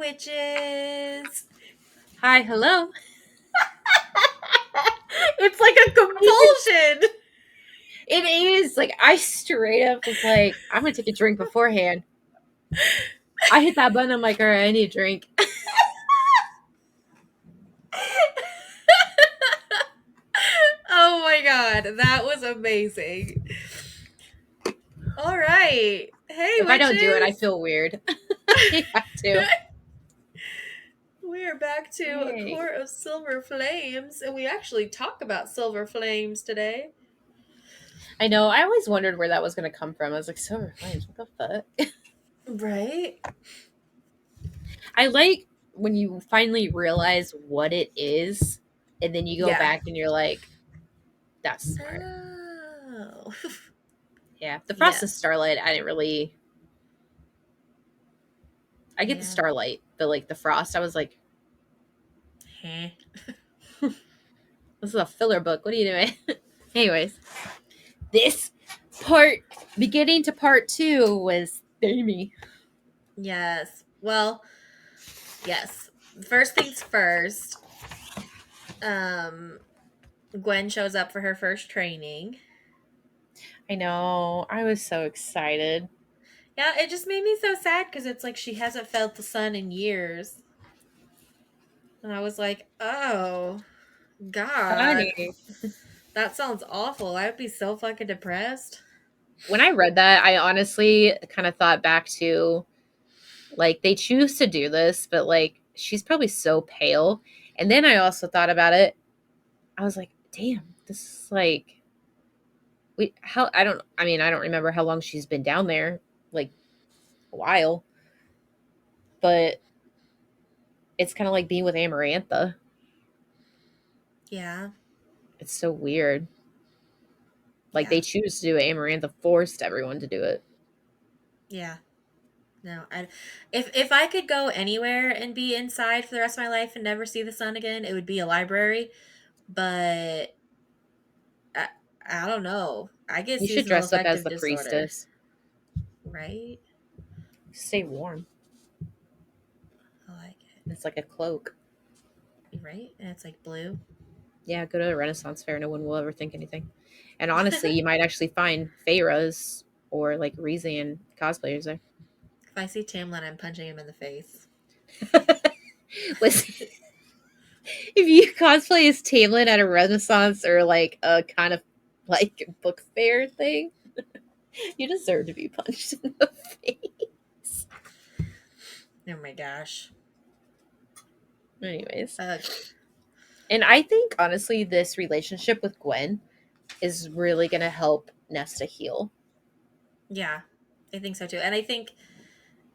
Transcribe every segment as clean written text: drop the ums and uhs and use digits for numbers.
witches. Hi, hello. It's like a compulsion. It is like I straight up was like, I'm gonna take a drink beforehand. I hit that button. I'm like, all right, I need a drink. Oh my god, that was amazing. All right. Hey, If I don't do it, I witches. feel weird. You have to. We are back to A Yay. Court of Silver Flames, and we actually talk about silver flames today. I know. I always wondered where that was gonna come from. I was like, silver flames. What the fuck? Right? I like when you finally realize what it is, and then you go Yeah. back and you're like, that's smart. Oh. Yeah. The frost and Yes. starlight. I didn't really. I get the Yeah. starlight, but like the frost, I was like, Heh. this is a filler book. What are you doing? Anyways, this part, beginning to part two, was steamy. Yes. Well, yes. First things first. Um, Gwen shows up for her first training. I know. I was so excited. Yeah, it just made me so sad because it's like she hasn't felt the sun in years. And I was like, oh, God. Honey. That sounds awful. I would be so fucking depressed. When I read that, I honestly kind of thought back to like they choose to do this, but like she's probably so pale. And then I also thought about it. I was like, damn, this is like we how I don't remember how long she's been down there, like a while, but it's kind of like being with Amarantha. Yeah. It's so weird. Like Yeah. they choose to do it. Amarantha forced everyone to do it. Yeah. No, if I could go anywhere and be inside for the rest of my life and never see the sun again, it would be a library. But I, I don't know. I get You should seasonal dress up as affective the disorder, priestess. right? Stay warm. I like It's like a cloak. it. Right? And it's like blue. Yeah, go to a Renaissance fair. No one will ever think anything. And honestly, you might actually find Feyre's or like Riesian cosplayers there. If I see Tamlin, I'm punching him in the face. Listen, if you cosplay as Tamlin at a Renaissance or like a kind of like book fair thing, you deserve to be punched in the face. Oh my gosh. Anyways. Ugh. And I think honestly, this relationship with Gwen is really going to help Nesta heal. Yeah, I think so too. And I think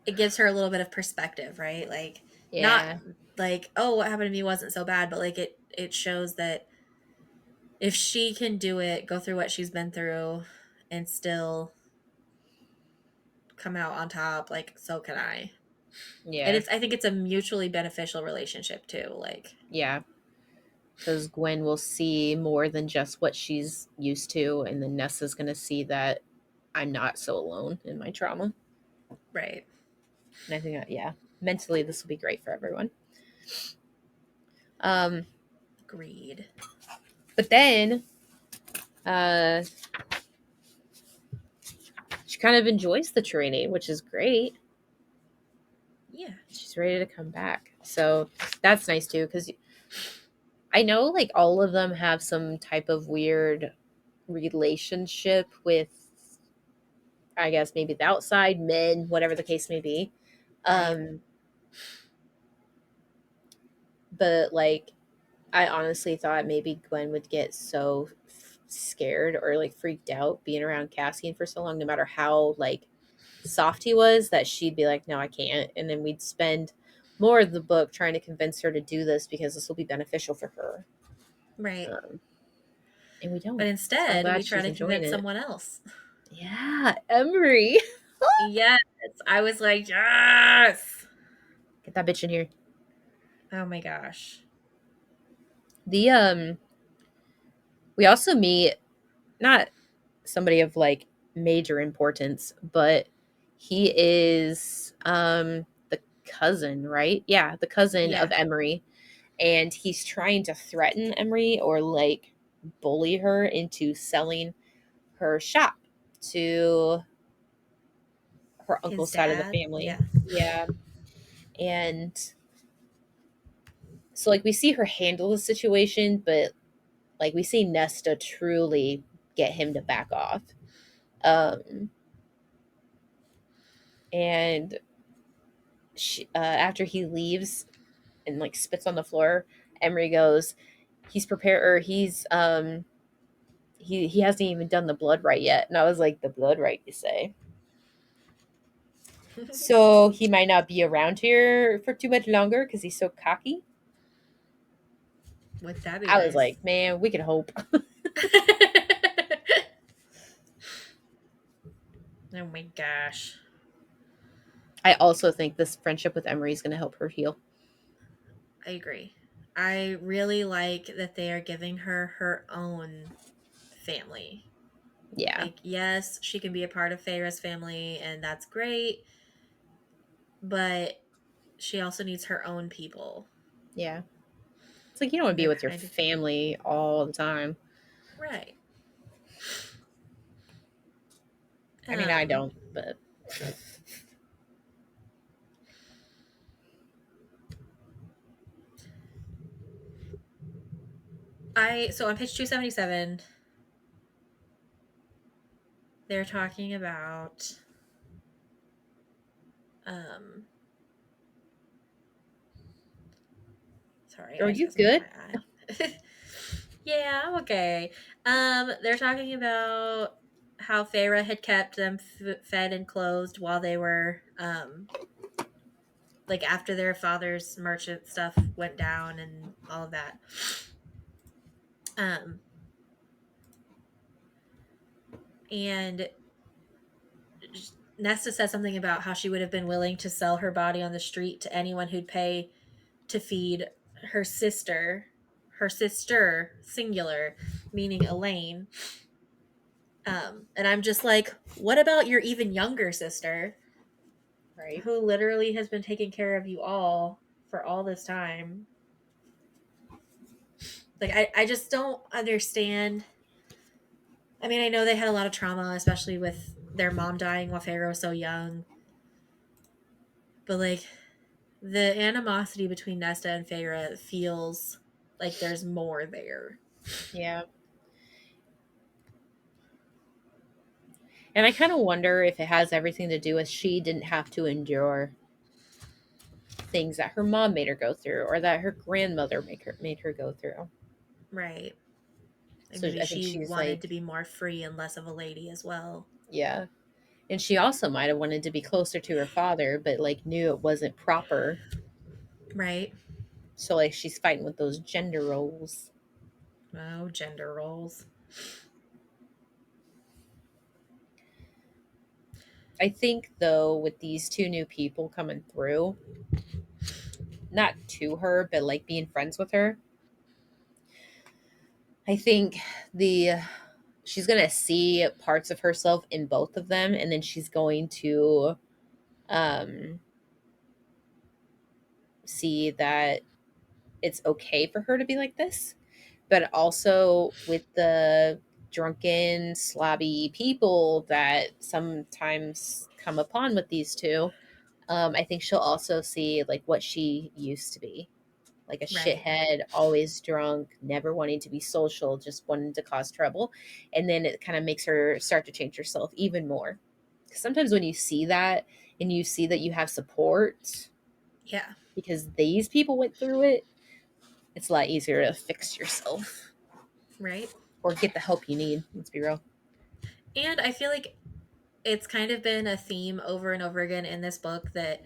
it gives her a little bit of perspective, right? Like, not Yeah. like, oh, what happened to me wasn't so bad, but like it shows that if she can do it, go through what she's been through, and still come out on top, like so can I. And Yeah. it's I think it's a mutually beneficial relationship too. Like, Yeah. Because Gwen will see more than just what she's used to. And then Nessa's going to see that I'm not so alone in my trauma. right. And I think that, yeah, mentally, this will be great for everyone. Um, Agreed. but then uh, she kind of enjoys the training, which is great. Yeah. She's ready to come back. So that's nice too, because I know like all of them have some type of weird relationship with, I guess, maybe the outside men, whatever the case may be. Right. Um, but like, I honestly thought maybe Gwen would get so scared or like freaked out being around Cassian for so long, no matter how like soft he was, that she'd be like, no, I can't. And then we'd spend more of the book trying to convince her to do this because this will be beneficial for her. Right. Um, and we But don't. So I'm instead, glad we try she's to enjoying convince it. someone else. Yeah, Emery. Yes. I was like, yes. Get that bitch in here. Oh my gosh. The we also meet not somebody of like major importance, but he is the cousin, right? Yeah, the cousin of Yeah, Emery. And he's trying to threaten Emery or like bully her into selling her shop to her his uncle's side of the dad. family. Yeah, Yeah. And so like we see her handle the situation, but like we see Nesta truly get him to back off. Um and after he leaves and like spits on the floor, Emery goes, he's prepared or he hasn't even done the blood right yet. And I was like, the blood right, you say? So he might not be around here for too much longer because he's so cocky. would that be I was nice? like, man, we can hope. Oh my gosh. I also think this friendship with Emery is going to help her heal. I agree. I really like that they are giving her her own family. Yeah, Like, yes, she can be a part of Feyre's family, and that's great, but she also needs her own people. yeah. It's like you don't want And to be they're with your kind of family all the time. right. I mean, I Um, don't, but so on page 277, they're talking about um sorry, are I just you got something in good? my eye. Yeah, I'm okay. They're talking about how Feyre had kept them fed and clothed while they were like after their father's merchant stuff went down and all of that. Um, and Nesta said something about how she would have been willing to sell her body on the street to anyone who'd pay to feed her sister, singular, meaning Elaine. And I'm just like, what about your even younger sister, Right. who literally has been taking care of you all for all this time? Like, I just don't understand. I mean, I know they had a lot of trauma, especially with their mom dying while Pharaoh was so young. But like the animosity between Nesta and Feyre feels like there's more there. Yeah. And I kind of wonder if it has everything to do with she didn't have to endure things that her mom made her go through or that her grandmother made her go through. Right. Like So maybe I think she she's wanted to like, be more free and less of a lady as well. yeah. And she also might have wanted to be closer to her father, but like knew it wasn't proper. Right. So like she's fighting with those gender roles. Oh, gender roles. I think though with these two new people coming through, not to her, but like being friends with her, I think the she's gonna see parts of herself in both of them, and then she's going to um see that it's okay for her to be like this, but also with the drunken, slobby people that sometimes come upon with these two, I think she'll also see like what she used to be. Like a Right. shithead, always drunk, never wanting to be social, just wanting to cause trouble. And then it kind of makes her start to change herself even more. Because sometimes when you see that and you see that you have support Yeah. because these people went through it, it's a lot easier to fix yourself Right. or get the help you need. Let's be real. And I feel like it's kind of been a theme over and over again in this book that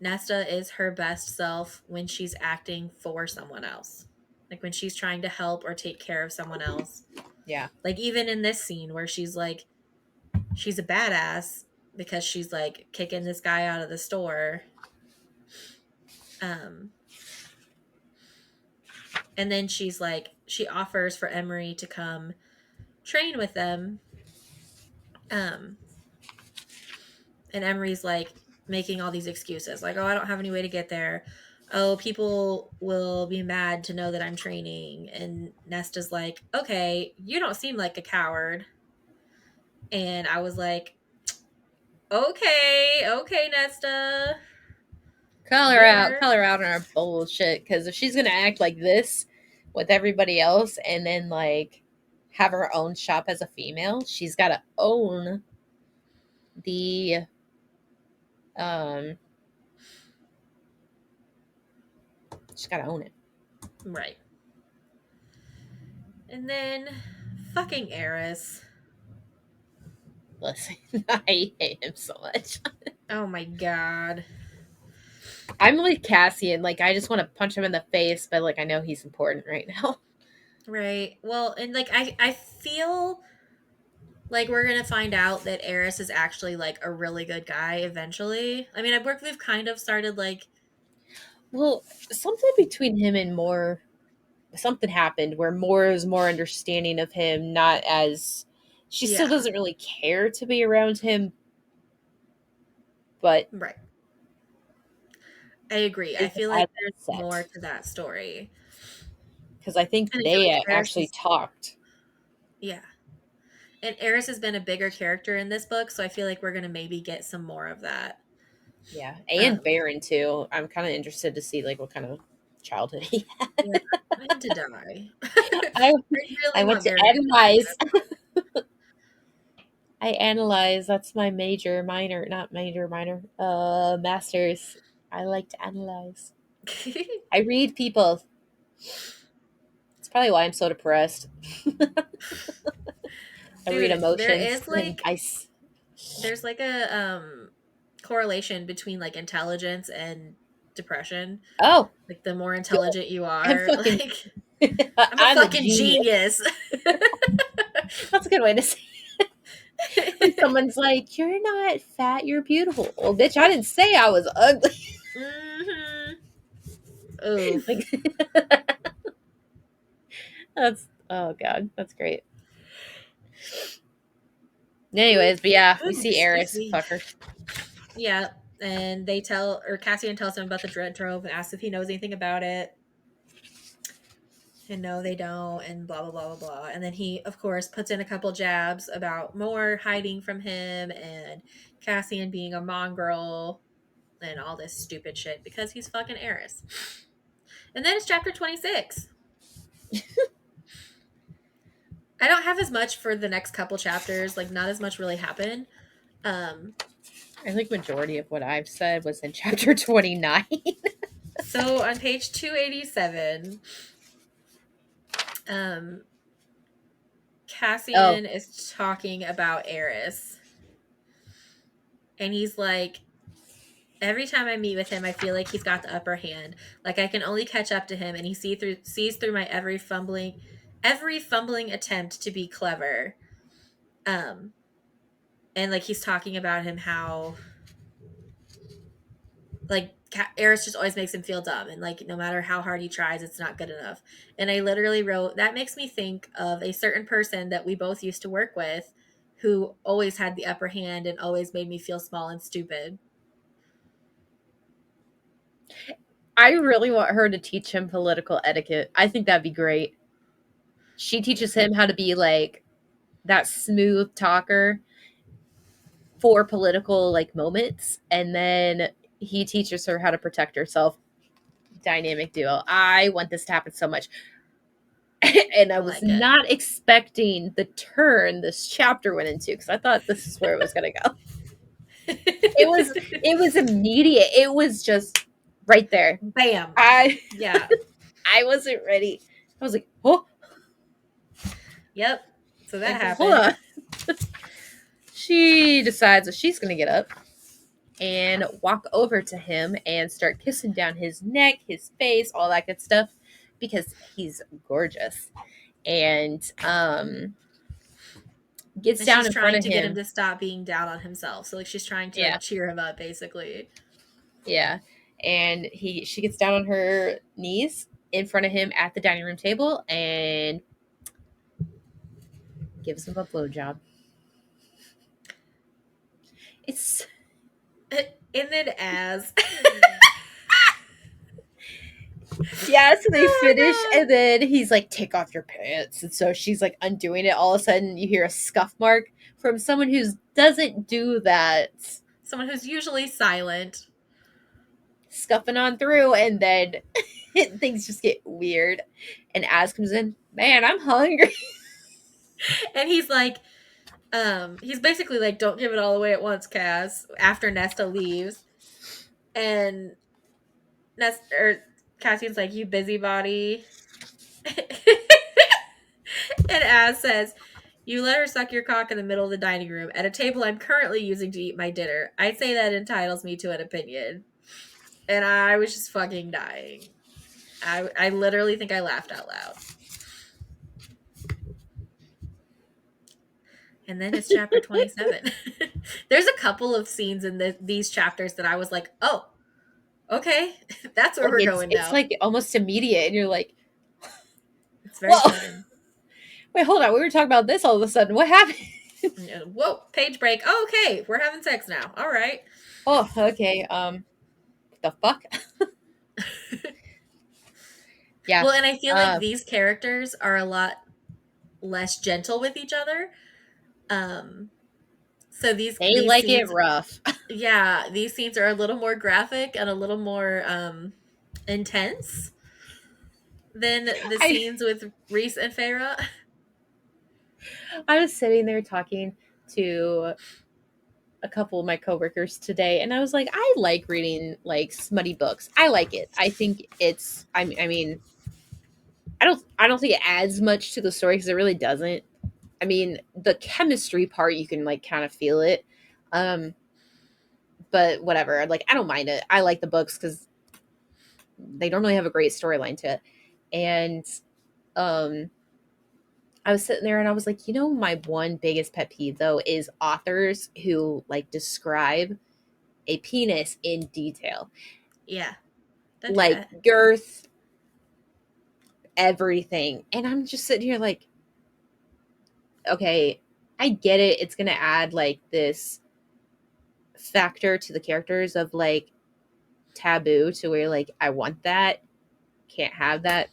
Nesta is her best self when she's acting for someone else. Like when she's trying to help or take care of someone else. Yeah. Like even in this scene where she's like, she's a badass because she's like kicking this guy out of the store. Um, and then she's like, she offers for Emery to come train with them. Um, and Emery's like, making all these excuses like, oh, I don't have any way to get there. Oh, people will be mad to know that I'm training. And Nesta's like, okay, you don't seem like a coward. And I was like, okay, okay, Nesta, dinner. Call her out on our bullshit. Because if she's gonna act like this with everybody else, and then like have her own shop as a female, she's got to own the um. She's got to own it. Right. And then fucking Eris. Listen, I hate him so much. Oh my god. I'm like Cassian. Like I just want to punch him in the face, but like I know he's important right now. Right. Well, and like I feel like we're gonna find out that Eris is actually like a really good guy eventually. I mean, we've kind of started like, Well, something between him and Moore, something happened where Moore is more understanding of him, not as she still yeah, doesn't really care to be around him, but right. I agree. I isn't feel like as there's more upset to that story, because I think and I feel they like Eris actually is, talked. yeah, and Eris has been a bigger character in this book, so I feel like we're gonna maybe get some more of that. Yeah, and Um, Baron too. I'm kind of interested to see like what kind of childhood he yeah, had. I want him to die. I I I really went want to Baron to analyze. die. I analyze. That's my major, minor, not major, minor. Masters. I like to analyze. I read people. It's probably why I'm so depressed. I read Dude, there emotions is and like ice. there's like a correlation between like intelligence and depression. Oh, Like the more yo, intelligent you I'm are, fucking. like I'm a I'm a fucking genius. genius. That's a good way to say it. When someone's like, "You're not fat. You're beautiful." Well, bitch, I didn't say I was ugly. hmm Oof. Like, that's oh god, that's great. Oof. Anyways, but yeah, we Ooh, see excuse Eris me. fucker. Yeah. And they tell, or Cassian tells him about the Dread Trove and asks if he knows anything about it. And no, they don't, and blah, blah, blah, blah, blah. And then he, of course, puts in a couple jabs about more hiding from him and Cassian being a mongrel and all this stupid shit because he's fucking Eris. And then it's chapter 26. I don't have as much for the next couple chapters, like, not as much really happened. Um, I think majority of what I've said was in chapter 29. so on page 287, um, Oh, Cassian is talking about Eris. And he's like, every time I meet with him, I feel like he's got the upper hand. Like I can only catch up to him, and he sees through my every fumbling attempt to be clever. Um, and like he's talking about him how like Eris just always makes him feel dumb, and like no matter how hard he tries, it's not good enough. And I literally wrote that makes me think of a certain person that we both used to work with, who always had the upper hand and always made me feel small and stupid. I really want her to teach him political etiquette. I think that'd be great. She Yeah, teaches him how to be like that smooth talker for political like moments, and then he teaches her how to protect herself. Dynamic duo. I want this to happen so much. And I I was like it. not expecting the turn this chapter went into because I thought this is where it was going to go. It was it was immediate. It was just right there. Bam. I Yeah. I wasn't ready. I was like, oh, Yep. So that like hold happened. on. She decides that she's gonna get up and walk over to him and start kissing down his neck, his face, all that good stuff, because he's gorgeous. And gets And down she's in front trying of to get him him. to stop being down on himself. So like she's trying to Yeah, like cheer him up basically. yeah. And she gets down on her knees in front of him at the dining room table and gives him a blowjob. It's And then as Yeah, so they finish, oh and then he's like, "Take off your pants," and so she's like undoing it. All of a sudden, you hear a scuff mark from someone who doesn't do that, someone who's usually silent. scuffing on through, and then things just get weird. And Az comes in, man, I'm hungry. And he's basically like, don't give it all away at once, Cass, after Nesta leaves. And Nesta or Cassian's like, you busybody. And Az says, you let her suck your cock in the middle of the dining room at a table I'm currently using to eat my dinner. I'd say that entitles me to an opinion. And I was just fucking dying. I literally think I laughed out loud. And then it's chapter 27. There's a couple of scenes in these chapters that I was like, oh, okay, that's where Like we're it's going it's now. like almost immediate, and you're like, It's very "Whoa, sudden. wait, hold on, we were talking about this all of a sudden. What happened?" Whoa, page break. Oh, okay, we're having sex now. All right. Oh, okay. The fuck? Yeah. Well, and I feel like Uh, these characters are a lot less gentle with each other. Um, so they these like it scenes, rough. yeah, these scenes are a little more graphic and a little more intense than the I scenes with Reese and Farah. I was sitting there talking to a couple of my coworkers today, and I was like, I like reading like smutty books. I like it. I think it's. I mean, I don't think it adds much to the story because it really doesn't. I mean, the chemistry part you can like kind of feel it. Um, but whatever. Like I don't mind it. I like the books because they normally have a great storyline to it. And um I was sitting there and I was like, my one biggest pet peeve though is authors who like describe a penis in detail, Yeah, don't do like that. girth, everything. And I'm just sitting here like, okay, I get it. It's going to add like this factor to the characters of like taboo to where like, I want that, can't have that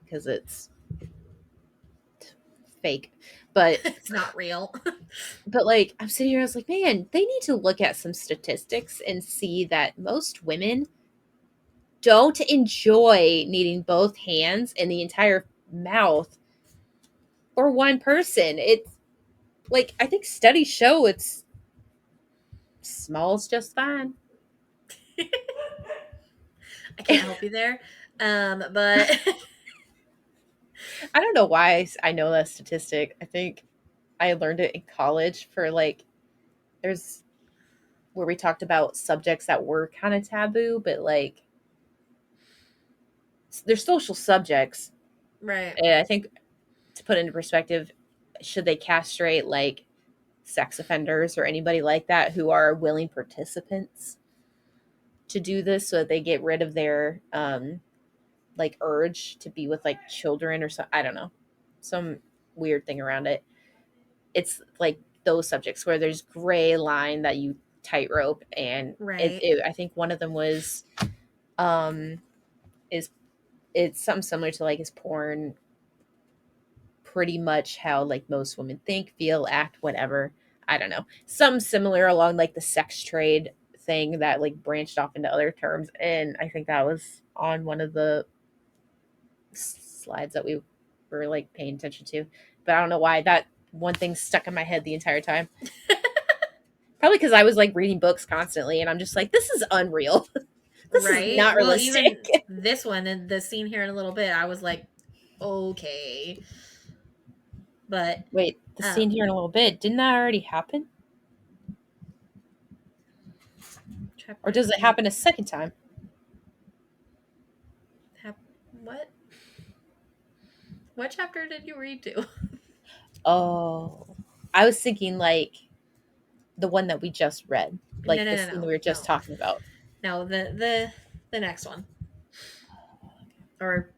because it's fake. But It's not real. like I'm sitting here, I was like, man, they need to look at some statistics and see that most women don't enjoy needing both hands and the entire mouth for one person. It's like I think studies show it's small's just fine. I can't help you there. But I don't know why I know that statistic. I think I learned it in college for like there's where we talked about subjects that were kind of taboo, but like they're social subjects. right, And I think to put into perspective, should they castrate like sex offenders or anybody like that who are willing participants to do this so that they get rid of their like urge to be with like children or so I don't know. Some weird thing around it. It's like those subjects where there's gray line that you tightrope and right, I think one of them was um is it's something similar to like is porn pretty much how like most women think, feel, act, whatever. I don't know. Some similar along like the sex trade thing that like branched off into other terms. And I think that was on one of the slides that we were like paying attention to. But I don't know why that one thing stuck in my head the entire time. Probably because I was like reading books constantly and I'm just like, this is unreal. This is right. not Well, even realistic. this one and the scene here in a little bit, I was like, okay, but Wait, the scene um, here in a little bit, didn't that already happen? Or chapter does it 20. happen a second time? What? What chapter did you read to? Oh, I was thinking like the one that we just read, No, like no, the no, scene that no, we were just no, talking about. no. The next one, or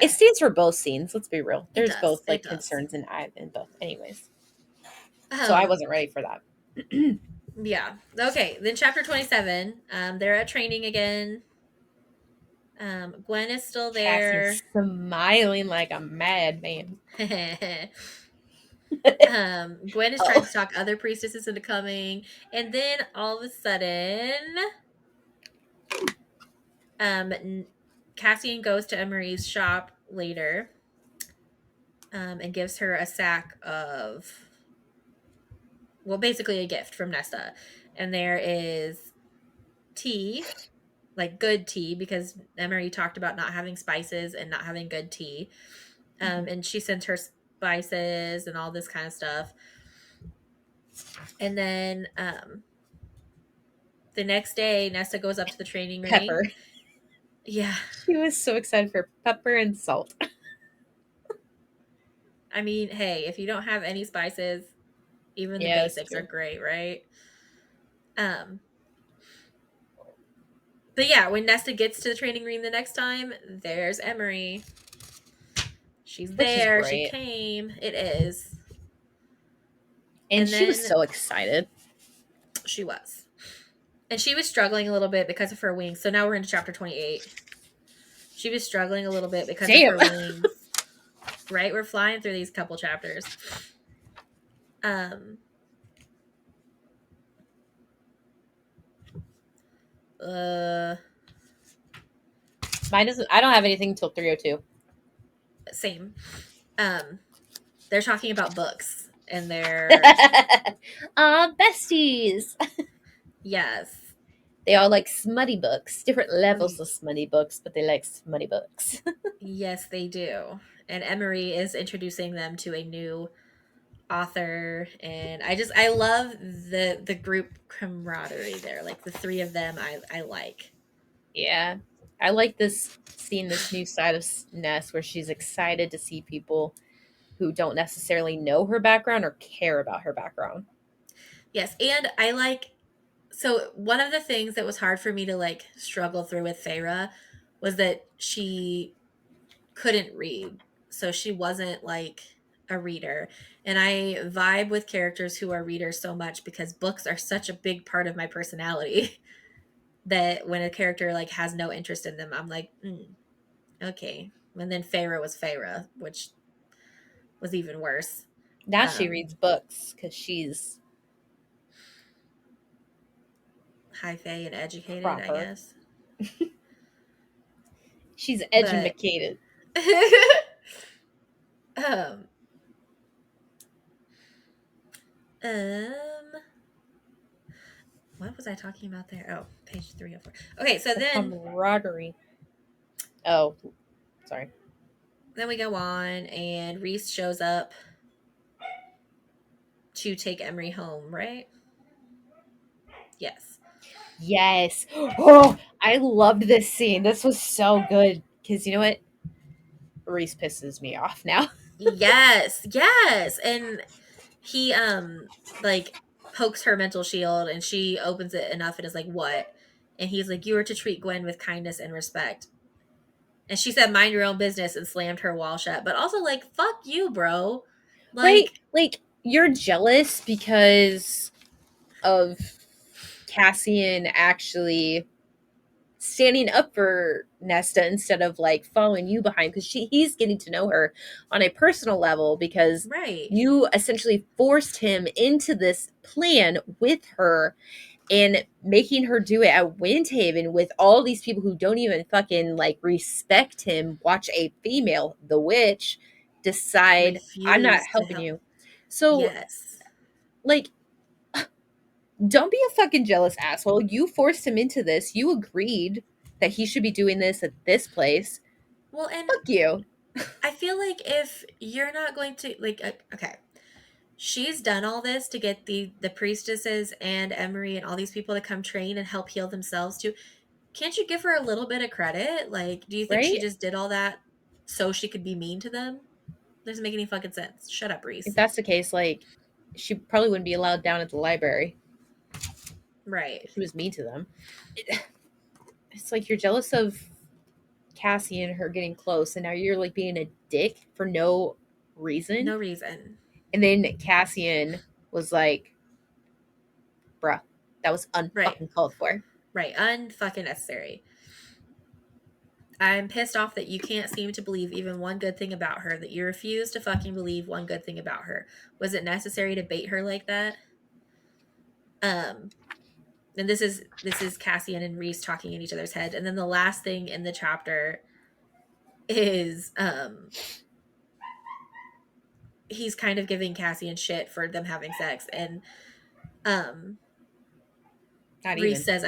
It yeah, stands for both scenes. Let's be real. it There's does. both It like does. concerns in both, anyways. So I Um, wasn't ready for that. Yeah. Okay. Then chapter 27. They're at training again. Gwen is still Cassie's there. smiling like a madman. Gwen is trying Oh, to talk other priestesses into coming, and then all of a sudden, um, Cassian goes to Emery's shop later, and gives her a sack of, well, basically a gift from Nesta, and there is tea, like good tea, because Emery talked about not having spices and not having good tea, mhm. and she sends her spices and all this kind of stuff, and then the next day, Nesta goes up to the training ring. Pepper. Yeah. She was so excited for pepper and salt. I mean, hey, if you don't have any spices, even the Yeah, that's basics are true. great, right? Um, but yeah, when Nesta gets to the training ring the next time, there's Emery. She's Which is there. She great. came. It is. And And she was then so excited. she was. And she was struggling a little bit because of her wings. So now we're into chapter 28. She was struggling a little bit because of Damn. her wings. Right? We're flying through these couple chapters. Um uh Mine doesn't. I don't have anything until 302. Same. Um they're talking about books and they're Besties. yes. They all like smutty books, different levels Y- of smutty books, but they like smutty books. Yes, they do. And Emery is introducing them to a new author, and I love the group camaraderie there. Like the three of them I like. Yeah. I like this seeing this new side of Ness where she's excited to see people who don't necessarily know her background or care about her background. Yes, and I like, so one of the things that was hard for me to like struggle through with Feyre was that she couldn't read. So she wasn't like a reader. And I vibe with characters who are readers so much because books are such a big part of my personality that when a character like has no interest in them, I'm like, okay. And then Feyre was Feyre, which was even worse. Now she Um, reads books because she's High fae and educated, I proper. guess. She's But edumacated. um, um, what was I talking about there? Oh, page 304. Okay, so The then camaraderie. Oh, sorry. then we go on, and Reese shows up to take Emery home, right? Yes. Yes. Oh, I loved this scene. This was so good. Because you know what? Reese pisses me off now. Yes, yes. And he like pokes her mental shield and she opens it enough and is like, "What?" And he's like, "You are to treat Gwen with kindness and respect." And she said, "Mind your own business," and slammed her wall shut. But also like, "Fuck you, bro." Right? Like, Like, you're jealous because of Cassian actually standing up for Nesta instead of like following you behind because he's getting to know her on a personal level because right. you essentially forced him into this plan with her and making her do it at Windhaven with all these people who don't even fucking like respect him, watch a female, the witch, decide I'm not Refused to helping help. you. So Yes. like don't be a fucking jealous asshole. You forced him into this. You agreed that he should be doing this at this place. Well, and Fuck you. I feel like if you're not going to like okay, she's done all this to get the priestesses and Emery and all these people to come train and help heal themselves too. Can't you give her a little bit of credit? Like, do you think she Right? just did all that so she could be mean to them? Doesn't make any fucking sense. Shut up, If Reese. that's the case, like she probably wouldn't be allowed down at the library Right. if she was mean to them. It's like you're jealous of Cassie and her getting close, and now you're like being a dick for no reason. No reason. And then Cassian was like, bruh, that was Right. unfucking called for. Right. Unfucking necessary. I'm pissed off that you can't seem to believe even one good thing about her, that you refuse to fucking believe one good thing about her. Was it necessary to bait her like that? Um, and this is Cassian and Reese talking in each other's head. And then the last thing in the chapter is he's kind of giving Cassian shit for them having sex. And um Not Reese even. says,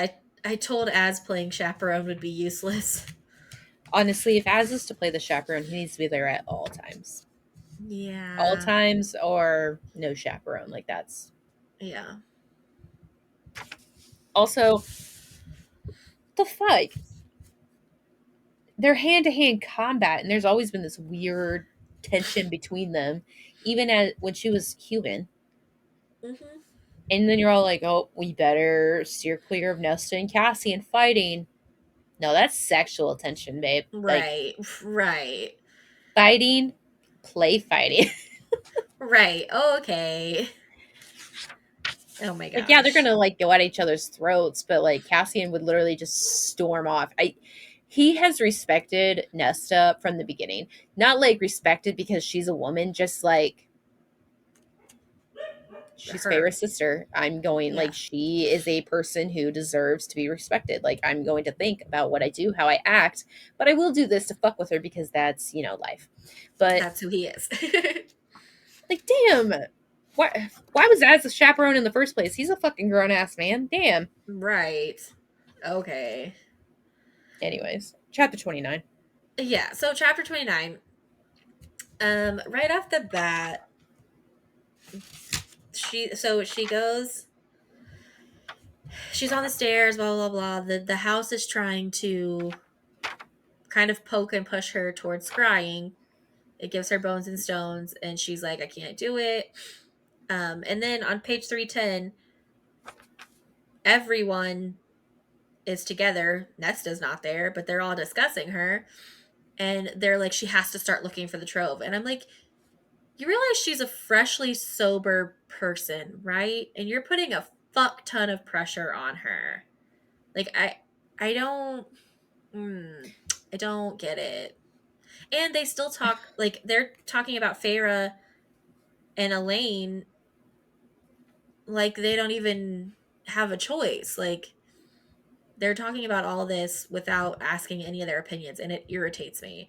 I told Az playing chaperone would be useless. Honestly, if Az is to play the chaperone, he needs to be there at all times. All Yeah. times or no chaperone. Like that's Yeah. also the fuck. They're hand to hand combat, and there's always been this weird tension between them, even at when she was human. Hmm. And then you're all like, "Oh, we better steer clear of Nesta and Cassie and fighting." No, that's sexual tension, babe. Like Right. Right. fighting, play fighting. Right. Okay. Oh my Like, yeah, they're gosh. gonna like go at each other's throats, but like Cassian would literally just storm off. He has respected Nesta from the beginning. Not like respected because she's a woman, just like she's favorite Her. sister. I'm going Yeah. like she is a person who deserves to be respected. Like I'm going to think about what I do, how I act, but I will do this to fuck with her because that's, life. But That's who he is. like damn, why was Az a chaperone in the first place? He's a fucking grown ass man. Damn. Right. Okay. Anyways, chapter 29. Yeah. So chapter 29. Right off the bat, she goes, she's on the stairs, blah blah blah. The house is trying to kind of poke and push her towards scrying. It gives her bones and stones, and she's like, I can't do it. And then on page 310, everyone is together. Nesta's not there, but they're all discussing her. And they're like, she has to start looking for the trove. And I'm like, you realize she's a freshly sober person, right? And you're putting a fuck ton of pressure on her. Like, I don't, mm, I don't get it. And they still talk, like, they're talking about Feyre and Elaine like they don't even have a choice. Like, they're talking about all this without asking any of their opinions, and it irritates me.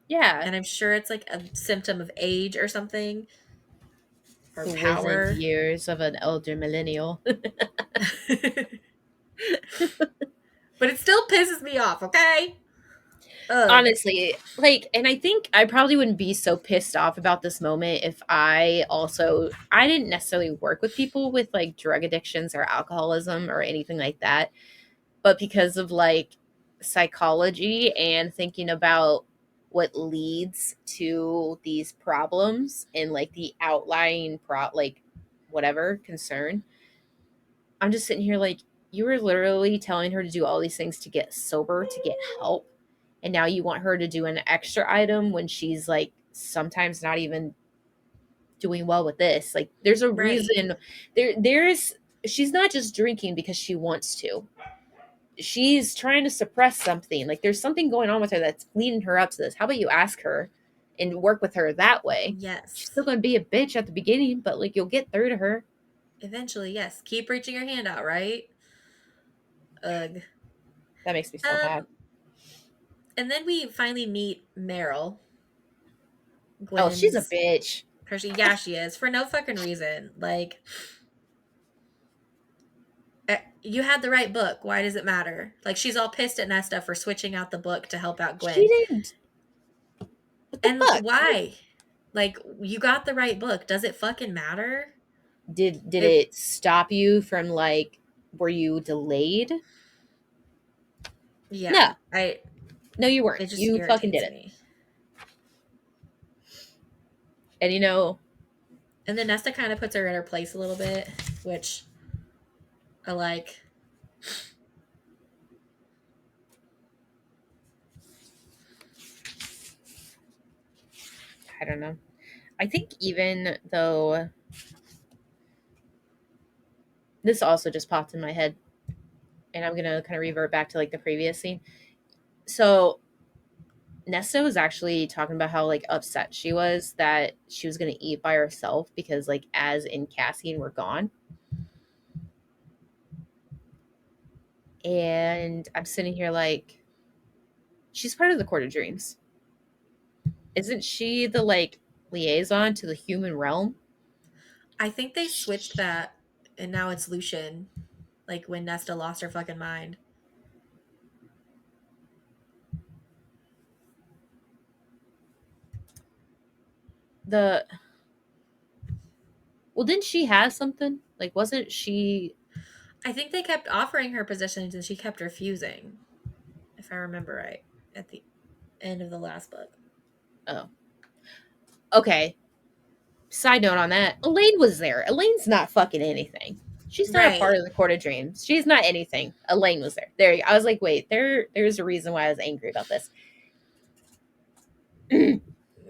Yeah, And I'm sure it's like a symptom of age or something, or the wizened power. years of an elder millennial. But it still pisses me off, okay? Ugh. Honestly, like, and I think I probably wouldn't be so pissed off about this moment if I didn't necessarily work with people with like drug addictions or alcoholism or anything like that, but because of like psychology and thinking about what leads to these problems and like the outlying like whatever concern, I'm just sitting here like, you were literally telling her to do all these things to get sober, to get help. And now you want her to do an extra item when she's like sometimes not even doing well with this. Like there's a Right. reason there's she's not just drinking because she wants to. She's trying to suppress something. Like there's something going on with her that's leading her up to this. How about you ask her and work with her that way? She's Yes. still gonna be a bitch at the beginning, but like you'll get through to her. Eventually, yes. Keep reaching your hand out, right? Ugh. That makes me so mad. Um, and then we finally meet Meryl, Oh, she's a Gwen's bitch. Hershey. Yeah, she is for no fucking reason. Like, you had the right book. Why does it matter? Like, she's all pissed at Nesta for switching out the book to help out She Gwen. didn't. What the And fuck? why? Like, you got the right book. Does it fucking matter? Did It, it stop you from like were you delayed? yeah, No. No, you weren't. it just You fucking did irritates it. me. And And then Nesta kind of puts her in her place a little bit, which I like. I don't know. I think even though this also just popped in my head, and I'm gonna kind of revert back to like the previous scene. So Nesta was actually talking about how like upset she was that she was gonna eat by herself because like Az and Cassian were gone. And I'm sitting here like, she's part of the Court of Dreams. Isn't she the like liaison to the human realm? I think they switched that and now it's Lucian. Like when Nesta lost her fucking mind. The Well, didn't she have something? Like, wasn't she? I think they kept offering her positions and she kept refusing, if I remember right, at the end of the last book. Oh, okay. Side note on that, Elaine was there. Elaine's not fucking anything. She's not a part Right. of the Court of Dreams. She's not anything. Elaine was there. There, I was like, wait, there's a reason why I was angry about this.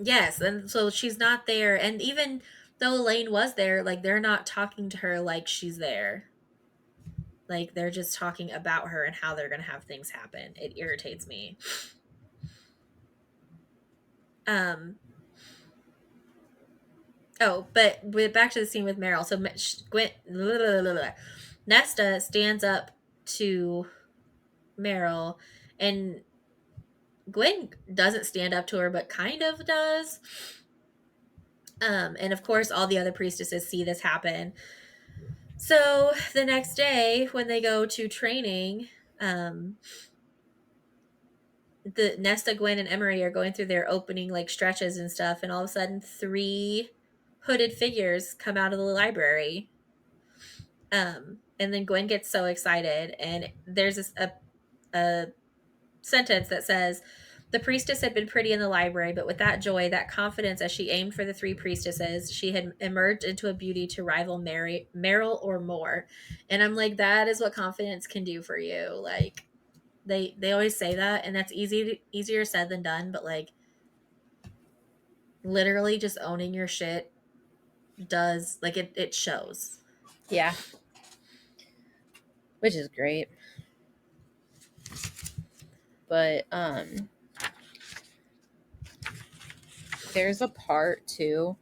Yes, and so she's not there. And even though Elaine was there, like they're not talking to her like she's there. Like they're just talking about her and how they're gonna have things happen. It irritates me. Um. Oh, but back to the scene with Meryl. So Gwen, Nesta stands up to Meryl, and Gwen doesn't stand up to her, but kind of does. And of course, all the other priestesses see this happen. So the next day, when they go to training, um, the Nesta, Gwen, and Emery are going through their opening like stretches and stuff, and all of a sudden, three hooded figures come out of the library. And then Gwen gets so excited, and there's a sentence that says, "The priestess had been pretty in the library, but with that joy, that confidence as she aimed for the three priestesses, she had emerged into a beauty to rival Meryl or more." And I'm like, that is what confidence can do for you. Like they always say that, and that's easier said than done, but like literally just owning your shit does like it shows. Yeah, which is great. But there's a part too,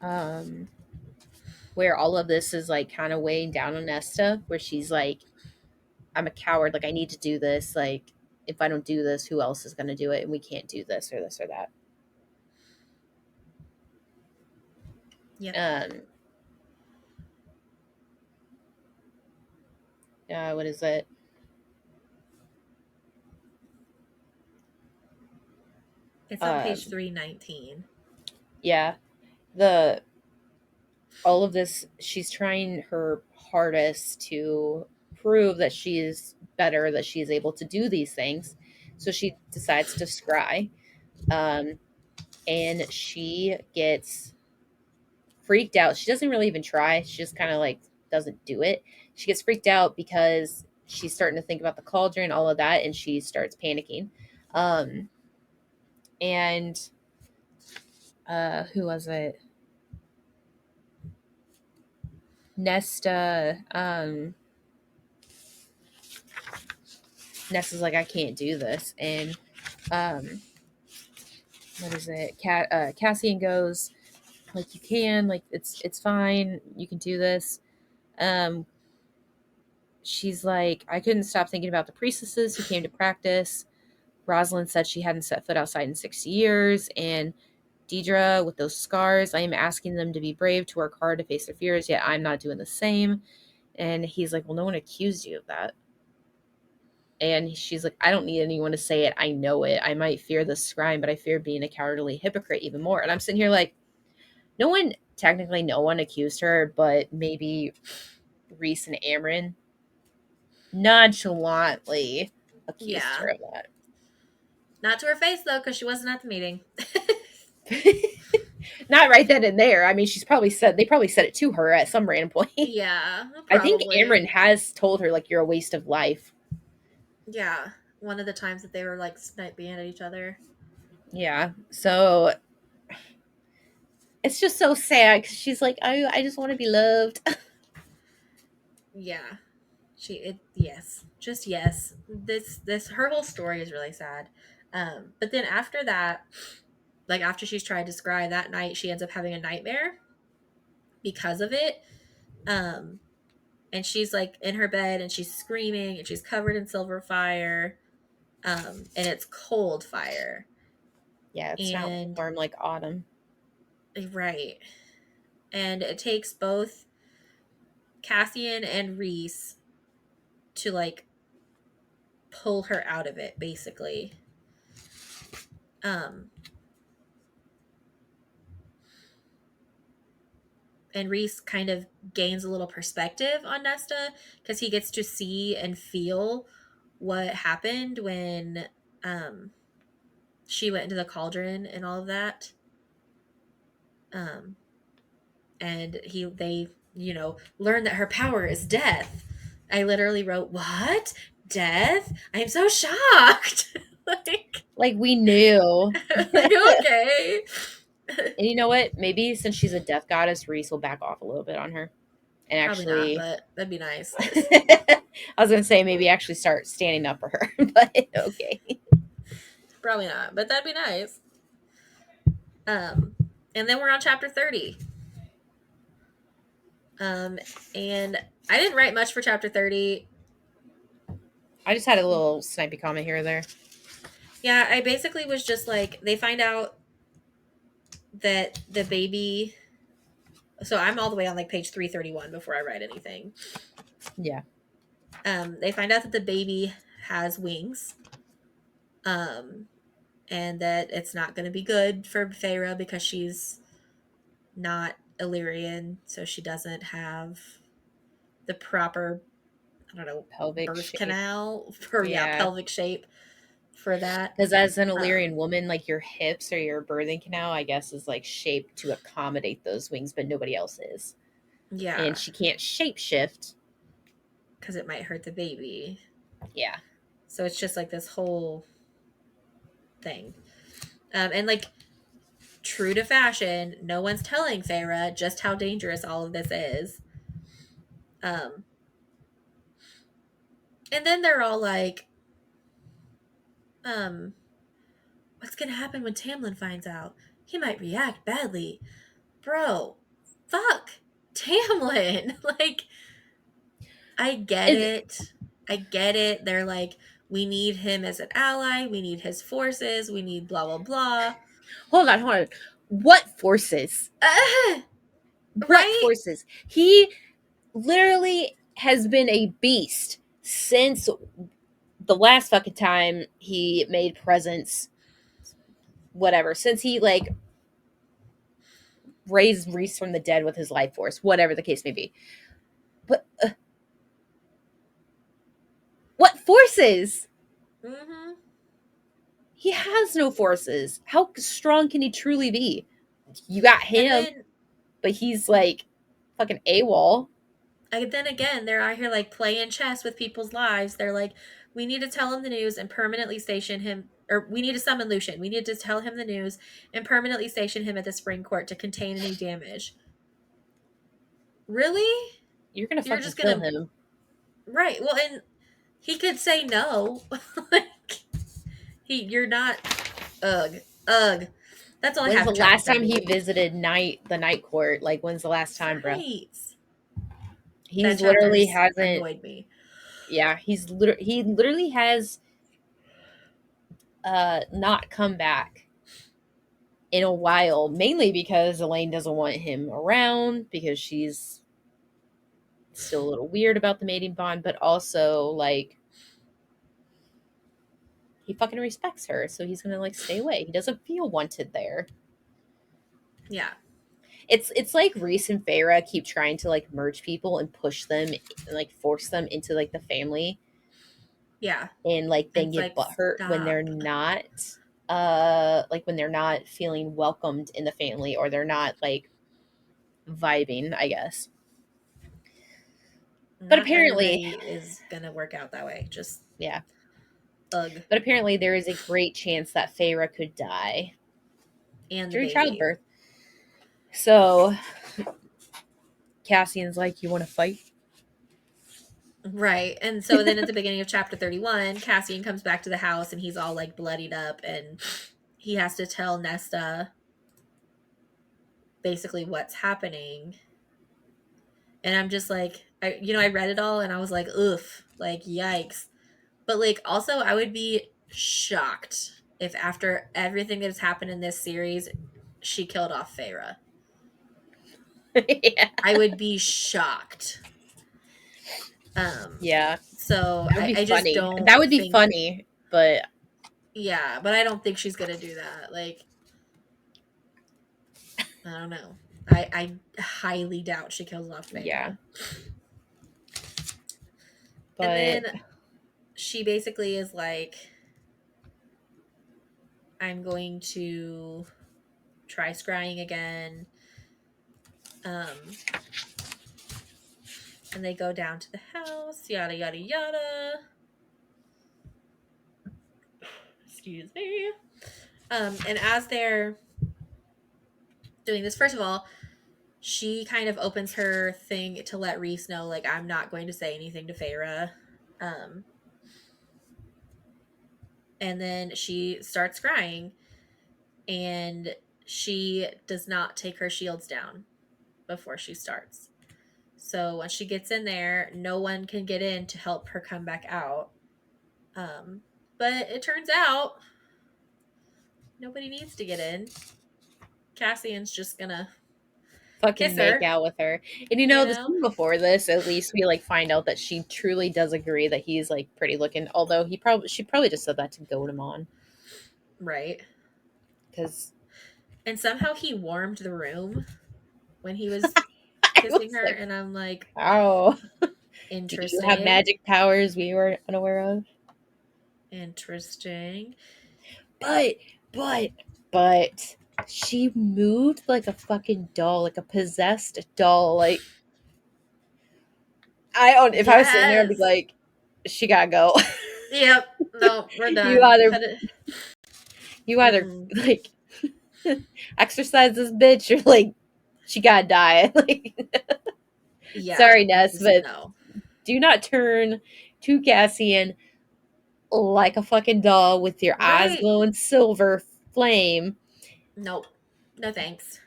um, where all of this is like kind of weighing down on Nesta, where she's like, I'm a coward. Like, I need to do this. Like, if I don't do this, who else is going to do it? And we can't do this or this or that. Yep. Um, what is it? It's on page Um, 319. yeah, the all of this. She's trying her hardest to prove that she is better, that she is able to do these things. So she decides to scry, um, and she gets freaked out. She doesn't really even try. She just kind of like doesn't do it. She gets freaked out because she's starting to think about the cauldron, all of that, and she starts panicking. Um, and who was it? Nesta. Nesta's like, I can't do this, and um, what is it? Cassian goes, like, you can, like, it's fine, you can do this. Um, she's like, I couldn't stop thinking about the priestesses who came to practice. Rosalind said she hadn't set foot outside in 60 years. And Deidre, with those scars, I am asking them to be brave, to work hard, to face their fears, yet I'm not doing the same. And he's like, well, no one accused you of that. And she's like, I don't need anyone to say it. I know it. I might fear this crime, but I fear being a cowardly hypocrite even more. And I'm sitting here like, technically, no one accused her, but maybe Reese and Amron nonchalantly accused Yeah. her of that. Not to her face though, because she wasn't at the meeting. Not right then and there. I mean, they probably said it to her at some random point. Yeah, I think probably. Amron has told her like, you're a waste of life. Yeah. One of the times that they were like snipe being at each other. Yeah. So It's just so sad because she's like, I just want to be loved. Yeah. Yes. Just yes. This her whole story is really sad. But then after that, like after she's tried to scry that night, she ends up having a nightmare because of it. Um and she's like in her bed and she's screaming and she's covered in silver fire. And it's cold fire. Yeah, it's not And warm like autumn. right. And it takes both Cassian and Reese to like pull her out of it basically. Um and Reese kind of gains a little perspective on Nesta because he gets to see and feel what happened when um she went into the cauldron and all of that. Um and they learn that her power is death. I literally wrote, "What? Death? I'm so shocked." Like, Like we knew. like okay. And you know what? Maybe since she's a death goddess, Reese will back off a little bit on her. And Probably not, actually, but that'd be nice. I was going to say maybe actually start standing up for her. But okay. Probably not, but that'd be nice. Um, and then we're on chapter 30. Um, and I didn't write much for chapter 30. I just had a little snipey comment here or there. Yeah, I basically was just like, they find out that the baby. So I'm all the way on like page 331 before I write anything. Yeah. They find out that the baby has wings. Um, and that it's not going to be good for Feyre because she's not Illyrian, so she doesn't have the proper, I don't know, Pelvic birth shape. canal for, yeah, Yeah. pelvic shape for that. Because as an Illyrian Um, woman, like your hips or your birthing canal, I guess, is like shaped to accommodate those wings, but nobody else is. And yeah, she can't shape shift. because it might hurt the baby. Yeah. So it's just like this whole thing. And like true to fashion, no one's telling Feyre just how dangerous all of this is. Um, and then they're all like, um, what's gonna happen when Tamlin finds out? He might react badly. Bro, fuck Tamlin. Like, I get Is, it. I get it. They're like, we need him as an ally. We need his forces. We need blah, blah, blah. hold on, hold on. What forces? What Right? forces? He literally has been a beast since the last fucking time he made presence, whatever, since he like raised Reese from the dead with his life force, whatever the case may be. But what forces? Mm-hmm. He has no forces. How strong can he truly be? You got And him, then, but he's like fucking AWOL. and then again, they're out here like playing chess with people's lives. They're like, we need to tell him the news and permanently station him, or we need to summon Lucian. We need to tell him the news and permanently station him at the spring court to contain any damage. Really? You're gonna You're fucking just kill gonna, him. right? Well, and he could say no. Like, you're not. Ugh, ugh. That's all I When's have the for chapter last time he 30. visited the night court? Like when's the last time, bro? Right. That He's literally chapter's hasn't. annoyed me. Yeah, he literally has not come back in a while, mainly because Elaine doesn't want him around because she's still a little weird about the mating bond, but also like he fucking respects her, so he's gonna like stay away. He doesn't feel wanted there. Yeah. It's like Reese and Feyre keep trying to like merge people and push them and like force them into like the family Yeah. and like And then it's get like, butthurt when they're stop. not like when they're not feeling welcomed in the family or they're not like vibing, I guess. But Not apparently, everybody is going to work out that way. Just, yeah. ugh. But apparently there is a great chance that Feyre could die And the during baby. childbirth. So Cassian's like, "You want to fight?" Right. And so then at the beginning of chapter 31, Cassian comes back to the house and he's all like bloodied up and he has to tell Nesta basically what's happening. And I'm just like, I read it all and I was like, oof, like, yikes. But like, also, I would be shocked if after everything that has happened in this series, she killed off Feyre. Yeah, I would be shocked. Um, yeah, so that would be I just funny. don't That would be think, funny, but yeah, but I don't think she's gonna do that. Like, I don't know. I highly doubt she kills off yeah, Feyre. And but then she basically is like, I'm going to try scrying again. Um, and they go down to the house, yada yada yada. Excuse me. And as they're doing this, first of all, she kind of opens her thing to let Reese know, like, I'm not going to say anything to Feyre. Um, and then she starts crying, and she does not take her shields down before she starts. So when she gets in there, no one can get in to help her come back out. But it turns out nobody needs to get in. Cassian's just gonna fucking kiss make her, out with her. And you the know? scene before this, at least we like find out that she truly does agree that he's like pretty looking. Although she probably just said that to goad him on Right. because And somehow he warmed the room when he was I kissing was her, like, and I'm like, "Oh, do you have interesting. magic powers we were unaware of?" Interesting. But, but, but she moved like a fucking doll, like a possessed doll. Like I don't. If I was sitting there, I'd be Yes. like, she gotta go. Yep. No, we're you done. either, Cut it. you either Mm-mm. like exercise this bitch or like she gotta die. Like, Yeah. sorry, Ness, Just but no. do not turn to Cassian like a fucking doll with your eyes Right. glowing silver flame. Nope. No thanks.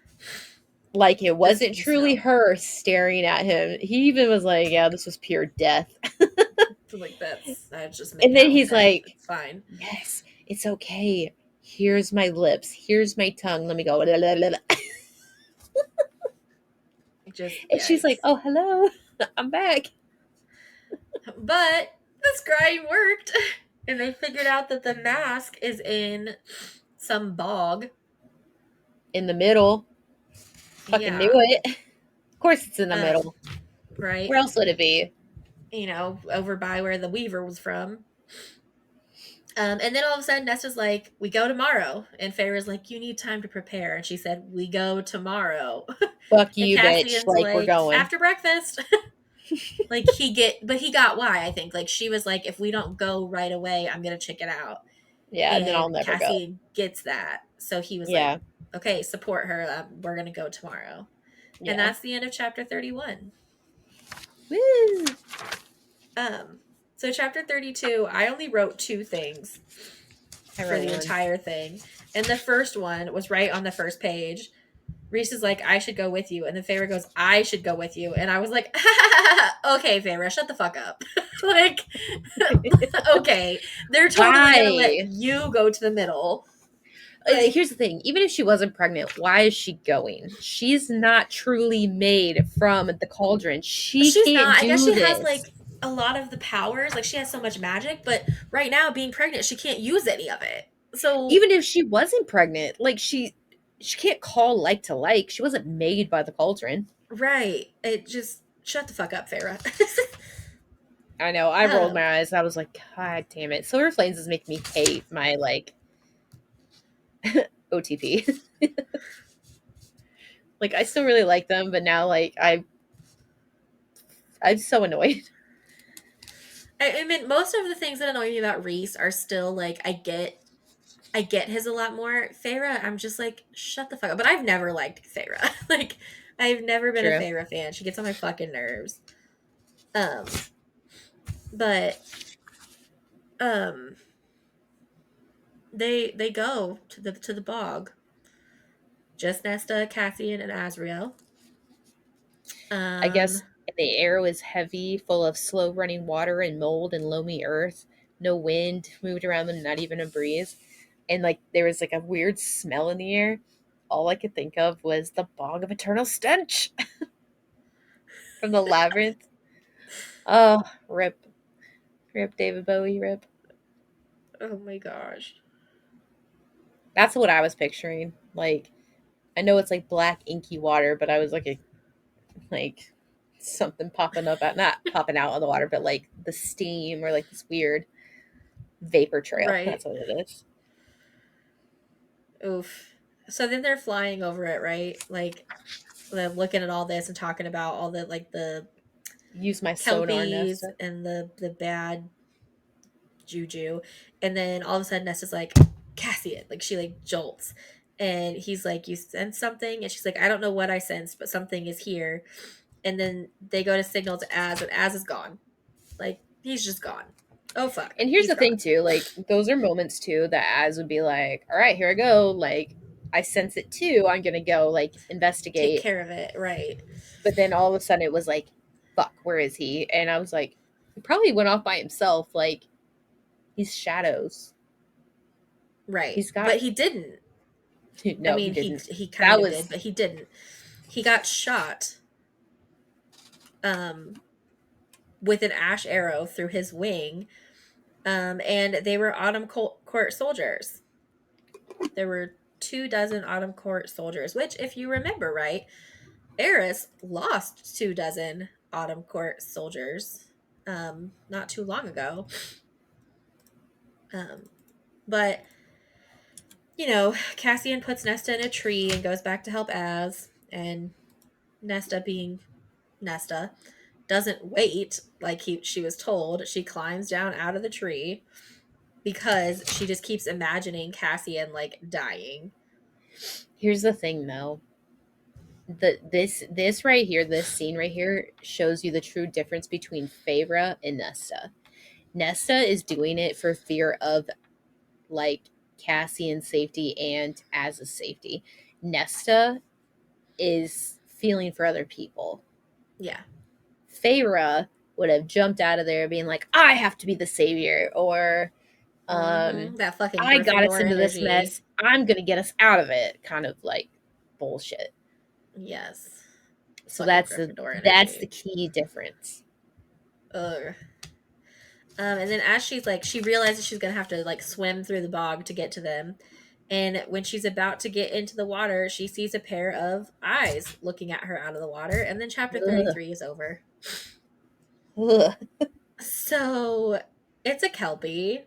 Like it wasn't Just truly no. her staring at him. He even was like, "Yeah, this was pure death." So, like, that's just And making then out with he's death. like, It's fine. "Yes, it's okay. Here's my lips. Here's my tongue. Let me go." Just And she's like, yikes. "Oh, hello. I'm back." But the scrying worked. And they figured out that the mask is in some bog. In the middle. Fucking knew Yeah. it. Of course it's in the Um, middle. right? Where else would it be? Over by where the Weaver was from. And then all of a sudden, Nesta's like, "We go tomorrow," and Feyre's like, "You need time to prepare," and she said, "We go tomorrow," Fuck and you, bitch. Cassian's Like, we're like, going. "After breakfast." But he got why, I think. Like, she was like, "If we don't go right away, I'm gonna check it out," Yeah, and then I'll and never go. Cassian gets that, so he was like, Yeah. "Okay, support her. We're gonna go tomorrow," and Yeah. that's the end of chapter 31. Woo! Um, so chapter 32, I only wrote two things I for wrote the one. entire thing. And the first one was right on the first page. Reese is like, "I should go with you." And then Feyre goes, "I should go with you." And I was like, "Okay, Feyre, shut the fuck up." Like, okay. They're totally going to let Why? you go to the middle. Like, Here's the thing. Even if she wasn't pregnant, why is she going? She's not truly made from the cauldron. She she's can't not. I guess do she has, this. like, a lot of the powers. Like, she has so much magic. But right now, being pregnant, she can't use any of it. So, Even if she wasn't pregnant, like she can't call like to like. She wasn't made by the cauldron. right. It just, shut the fuck up, Feyre. I know. I rolled um, my eyes. I was like, God damn it. Silver Flames is making me hate my like OTP. Like I still really like them, but now like I'm so annoyed. I mean, most of the things that annoy me about Reese are still like, I get I get his a lot more. Feyre, I'm just like, shut the fuck up. But I've never liked Feyre. Like, I've never been a True. Feyre fan. She gets on my fucking nerves. Um, but um, they go to the bog. Just Nesta, Cassian, and Azriel. I Um, guess the air was heavy, full of slow running water and mold and loamy earth. No wind moved around them, not even a breeze. And like there was like a weird smell in the air. All I could think of was the bog of eternal stench from the labyrinth. Oh, rip. Rip David Bowie, rip. oh my gosh. That's what I was picturing. Like I know it's like black inky water, but I was like something popping up out not popping out of the water, but like the steam or like this weird vapor trail. Right. That's what it is. Oof. So then they're flying over it, right? Like they're looking at all this and talking about all the like the Use my sonar, kelpies Nesta. and the bad juju, and then all of a sudden Nesta's like Cassian, like she like jolts, and he's like, "You sense something?" And she's like, "I don't know what I sensed, but something is here." And then they go to signal to Az, and Az is gone. Like he's just gone. Oh fuck, And here's he's the thing gone. too, like those are moments too that Az would be like, all right, here I go. Like I sense it too. I'm gonna go like Take investigate. care of it, right? But then all of a sudden it was like, fuck, where is he? And I was like, he probably went off by himself. Like he's shadows. Right, He's got but he didn't. I no, he mean, didn't. he kind That of did, was but he didn't. He got shot um with an ash arrow through his wing, and they were Autumn Court soldiers. There were 2 dozen Autumn Court soldiers, which, if you remember right, Eris lost 2 dozen Autumn Court soldiers not too long ago. Um, but, Cassian puts Nesta in a tree and goes back to help Az, and Nesta, being Nesta, doesn't wait like she was told. She climbs down out of the tree because she just keeps imagining Cassian like dying. here's the thing though. This right here, this scene right here shows you the true difference between Feyre and Nesta. Nesta is doing it for fear of like Cassian's safety and Az's safety. Nesta is feeling for other people. Yeah. Feyre would have jumped out of there being like, I have to be the savior, or That fucking I got us Gryffindor into this energy. mess. I'm gonna get us out of it. Kind of like bullshit. Yes. So Fucking Gryffindor that's the energy. key difference. Ugh. And then as she realizes she's gonna have to like swim through the bog to get to them. And when she's about to get into the water, she sees a pair of eyes looking at her out of the water. And then chapter Ugh. 33 is over. Ugh. So it's a Kelpie,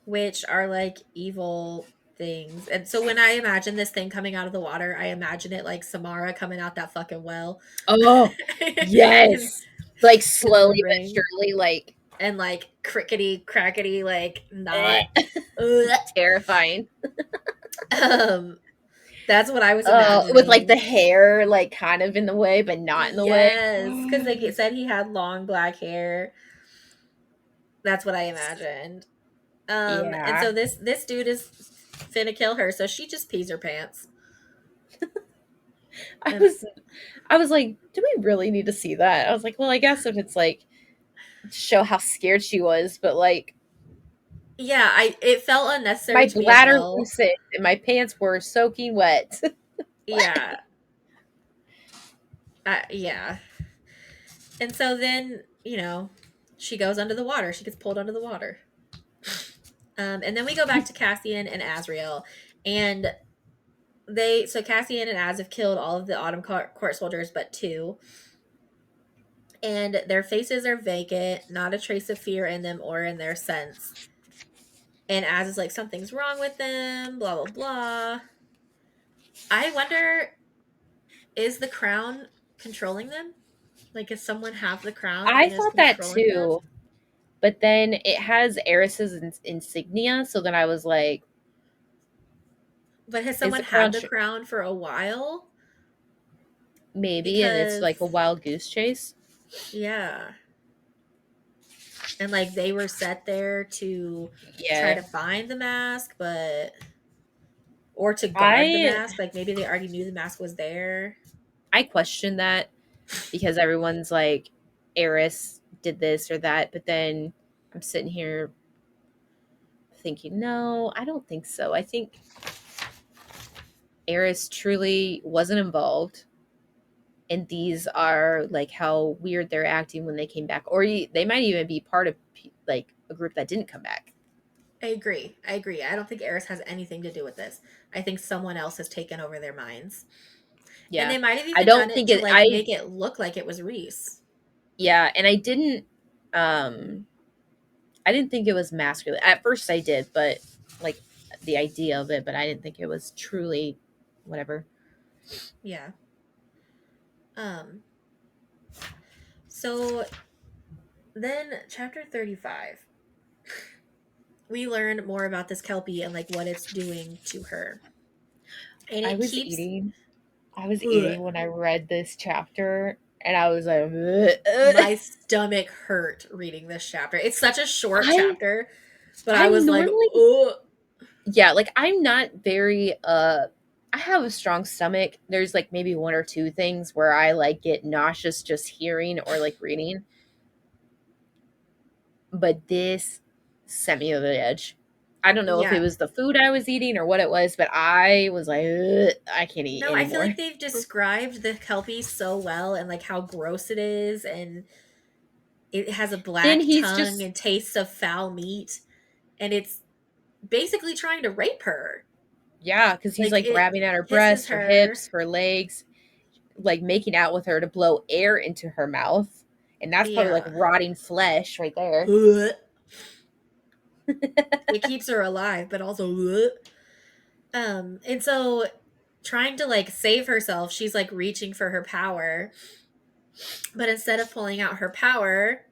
which are like evil things. And so when I imagine this thing coming out of the water, I imagine it like Samara coming out that fucking well Oh, in, yes. Like in the slowly but ring. surely, like And like crickety crackety, like not. eh, Ugh. terrifying. Um, that's what I was With like the imagining. hair, like kind of in the way, but not in the way. Yes, because they said he had long black hair. That's what I imagined. And Yeah. so this dude is finna kill her, so she just pees her pants. I And was I was like, do we really need to see that? I was like, well, I guess if it's like to show how scared she was, but like yeah, I it felt unnecessary my to me as bladder well. loosened and my pants were soaking wet. What? Yeah, yeah. And so then she goes under the water. She gets pulled under the water. And then we go back to Cassian and Azriel, and Cassian and Az have killed all of the Autumn Court soldiers but two, and their faces are vacant, not a trace of fear in them or in their sense. And Az is like, something's wrong with them, blah blah blah. I wonder, is the crown controlling them? Like, does someone have the crown I and is thought that controlling them? too. but then it has Eris's insignia. So then I was like, But has is someone the crown had the crown for a while? maybe, and it's Because like a wild goose chase? yeah, and like they were set there to try Yeah, to find the mask, but or to guard the I mask. Like maybe they already knew the mask was there. I question that because everyone's like, Eris did this or that, but then I'm sitting here thinking, no, I don't think so. I think Eris truly wasn't involved, and these are like how weird they're acting when they came back, or they might even be part of like a group that didn't come back. I agree. I agree. I don't think Eris has anything to do with this. I think someone else has taken over their minds. And Yeah, they might have I even done don't it think to it. like I make it look like it was Reese. Yeah, and um I didn't think it was masculine at first. I did, but like the idea of it, but I didn't think it was truly whatever. Yeah. Um so then chapter 35, we learn more about this Kelpie and like what it's doing to her. And I it was keeps eating. I was ugh, eating when I read this chapter, and I was like, "Ugh, ugh." my stomach hurt reading this chapter. It's such a short I chapter, but I I'm was like, normally oh yeah, like I'm not very I have a strong stomach. There's like maybe one or two things where I like get nauseous just hearing or like reading, but this sent me over the edge. I don't know if it yeah. was the food I was eating or what it was, but I was like, "Ugh, I can't eat No, I feel anymore." like they've described the Kelpie so well and like how gross it is and it has a Then black he's tongue just and tastes of foul meat and it's basically trying to rape her. yeah, because he's Like like it grabbing at her kisses breasts, her her. hips, her legs, like making out with her to blow air into her mouth. And that's probably like Yeah. rotting flesh right there. It keeps her alive, but also and so trying to like save herself, she's like reaching for her power, but instead of pulling out her power,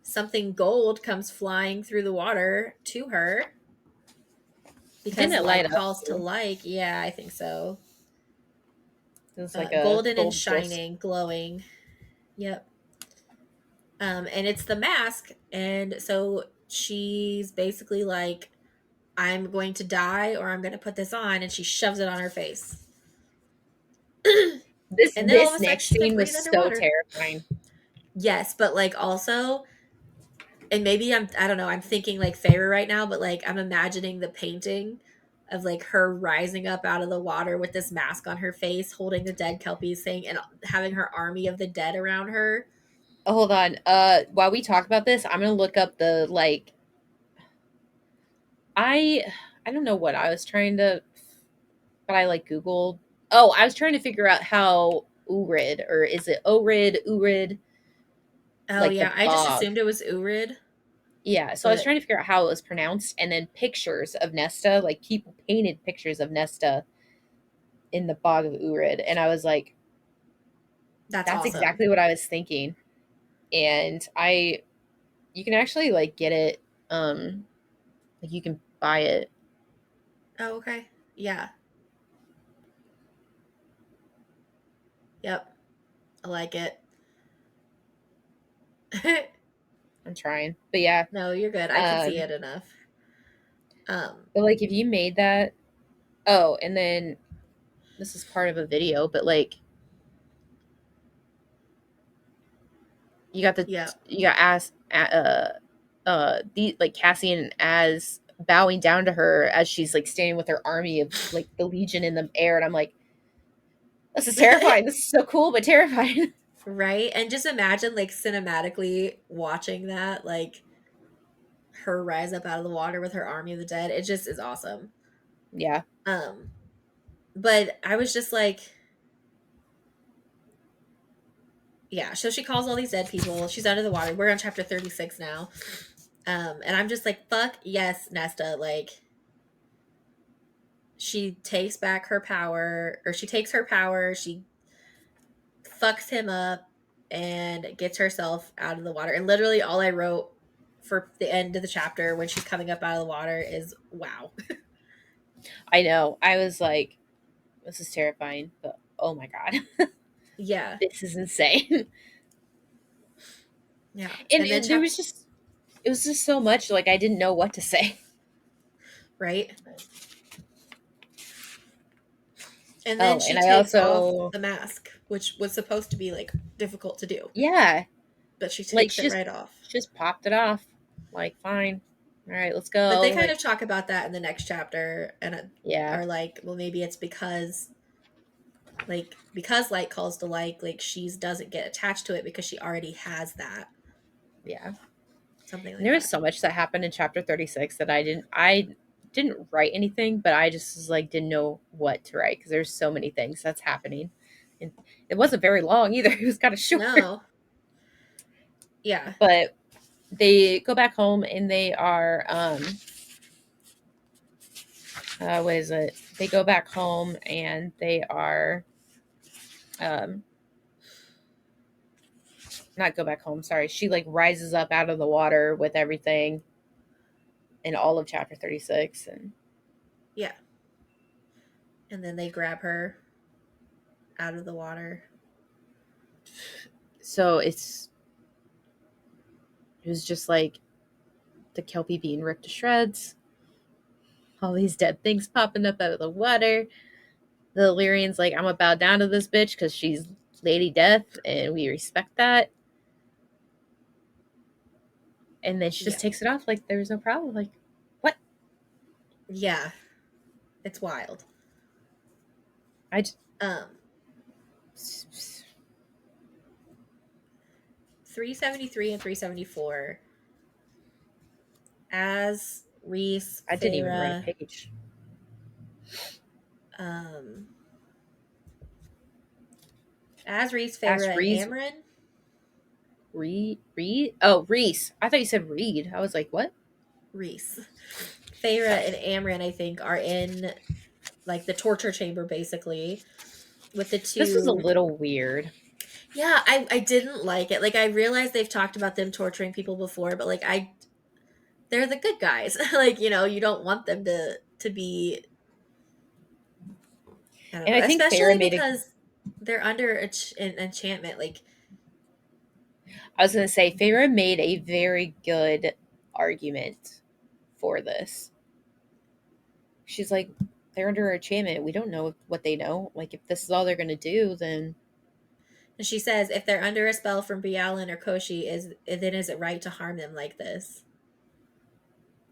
something gold comes flying through the water to her Didn't because it light like up calls to too? like. Yeah, I think so. It was like a Golden and gold disc. shining, glowing. Yep. And it's the mask, and so she's basically like, I'm going to die or I'm going to put this on, and she shoves it on her face. This And then all of this a sudden next she's like scene was breathing so underwater. terrifying. Yes, but like also, and maybe I don't know, I'm thinking like Feyre right now, but like I'm imagining the painting of like her rising up out of the water with this mask on her face, holding the dead Kelpies thing and having her army of the dead around her. Oh, hold on. While we talk about this, I'm gonna look up the like I I don't know what I was trying to but I like Googled. Oh, I was trying to figure out how Urid or is it Orid, Urid, Oh like the yeah, I just bog. assumed it was Urid, Yeah, so I was but trying to figure out how it was pronounced and then pictures of Nesta, like people painted pictures of Nesta in the bog of Urid and I was like that's that's awesome. exactly what I was thinking. And I you can actually like get it like you can buy it. Oh, okay. Yeah. Yep. I like it. I'm trying. But yeah, No, you're good. I can see um it enough. Um, but like if you made that oh, and then this is part of a video, but like yeah. you got asked the like Cassian as bowing down to her as she's like standing with her army of like the legion in the air and I'm like this is terrifying, this is so cool but terrifying. Right? And just imagine like cinematically watching that, like her rise up out of the water with her army of the dead. It just is awesome. Yeah, Um, but I was just like, yeah, so she calls all these dead people. She's under the water. We're on chapter 36 now. And I'm just like, fuck yes, Nesta. Like, she takes back her power, or she takes her power, she fucks him up and gets herself out of the water. And literally all I wrote for the end of the chapter when she's coming up out of the water is wow. I know. I was like, this is terrifying, but oh my god, Yeah. this is insane. Yeah. And, And then and there was just, it was just so much like I didn't know what to say. right. And then Oh, she and I takes off also, the mask, which was supposed to be like difficult to do, yeah, but she like takes it right off. she just popped it off. Like, fine, all right, let's But they go. kind Like, of talk about that in the next chapter and yeah, are like, well, maybe it's because because like calls to like she doesn't get attached to it because she already has that, yeah. something And like there was that. so much that happened in chapter 36 that I didn't write anything, but I just was like didn't know what to write because there's so many things that's happening. And it wasn't very long either. It was kind of short. No. Yeah. But they go back home and they are what is it? They go back home and they are um not go back home, sorry. She like rises up out of the water with everything in all of chapter 36. And Yeah. And then they grab her out of the water. so it was just like the Kelpie being ripped to shreds, all these dead things popping up out of the water. The Illyrian's like, I'm gonna bow down to this bitch because she's Lady Death and we respect that. And then she just Yeah. takes it off like there was no problem. Like, what? Yeah. It's wild. I just, Um 373 and 374 as Reese, I didn't even write a Feyre, page. um as Reese, Feyre, Ask and Reese, Amryn. Reed? Oh, Reese. I thought you said Reed. I was like, what? Reese. Feyre and Amryn, I think, are in like the torture chamber basically with the This was a two. little weird. Yeah, I didn't like it. Like I realized they've talked about them torturing people before, but like I they're the good guys. Like, you don't want them to be, I don't And know, I think Farrah especially made a, because they're under an enchantment. Like, I was going to say, Farrah made a very good argument for this. She's like, they're under enchantment. We don't know what they know. Like, if this is all they're going to do, then. and she says if they're under a spell from Bialyn or Koshi, then is it right to harm them like this?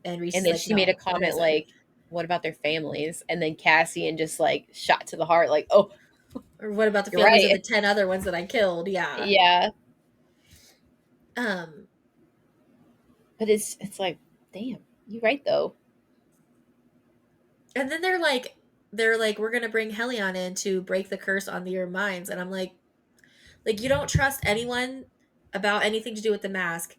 And Reese And is then like, she made a no, it comment isn't. like, what about their families? And then Cassian just like shot to the heart, like, oh, Or what about the you're families of the right. 10 other ones that I killed? Yeah. Yeah. Um, But it's like, damn, you're right though. and then they're like, we're gonna bring Helion in to break the curse on your minds. And I'm like, you don't trust anyone about anything to do with the mask,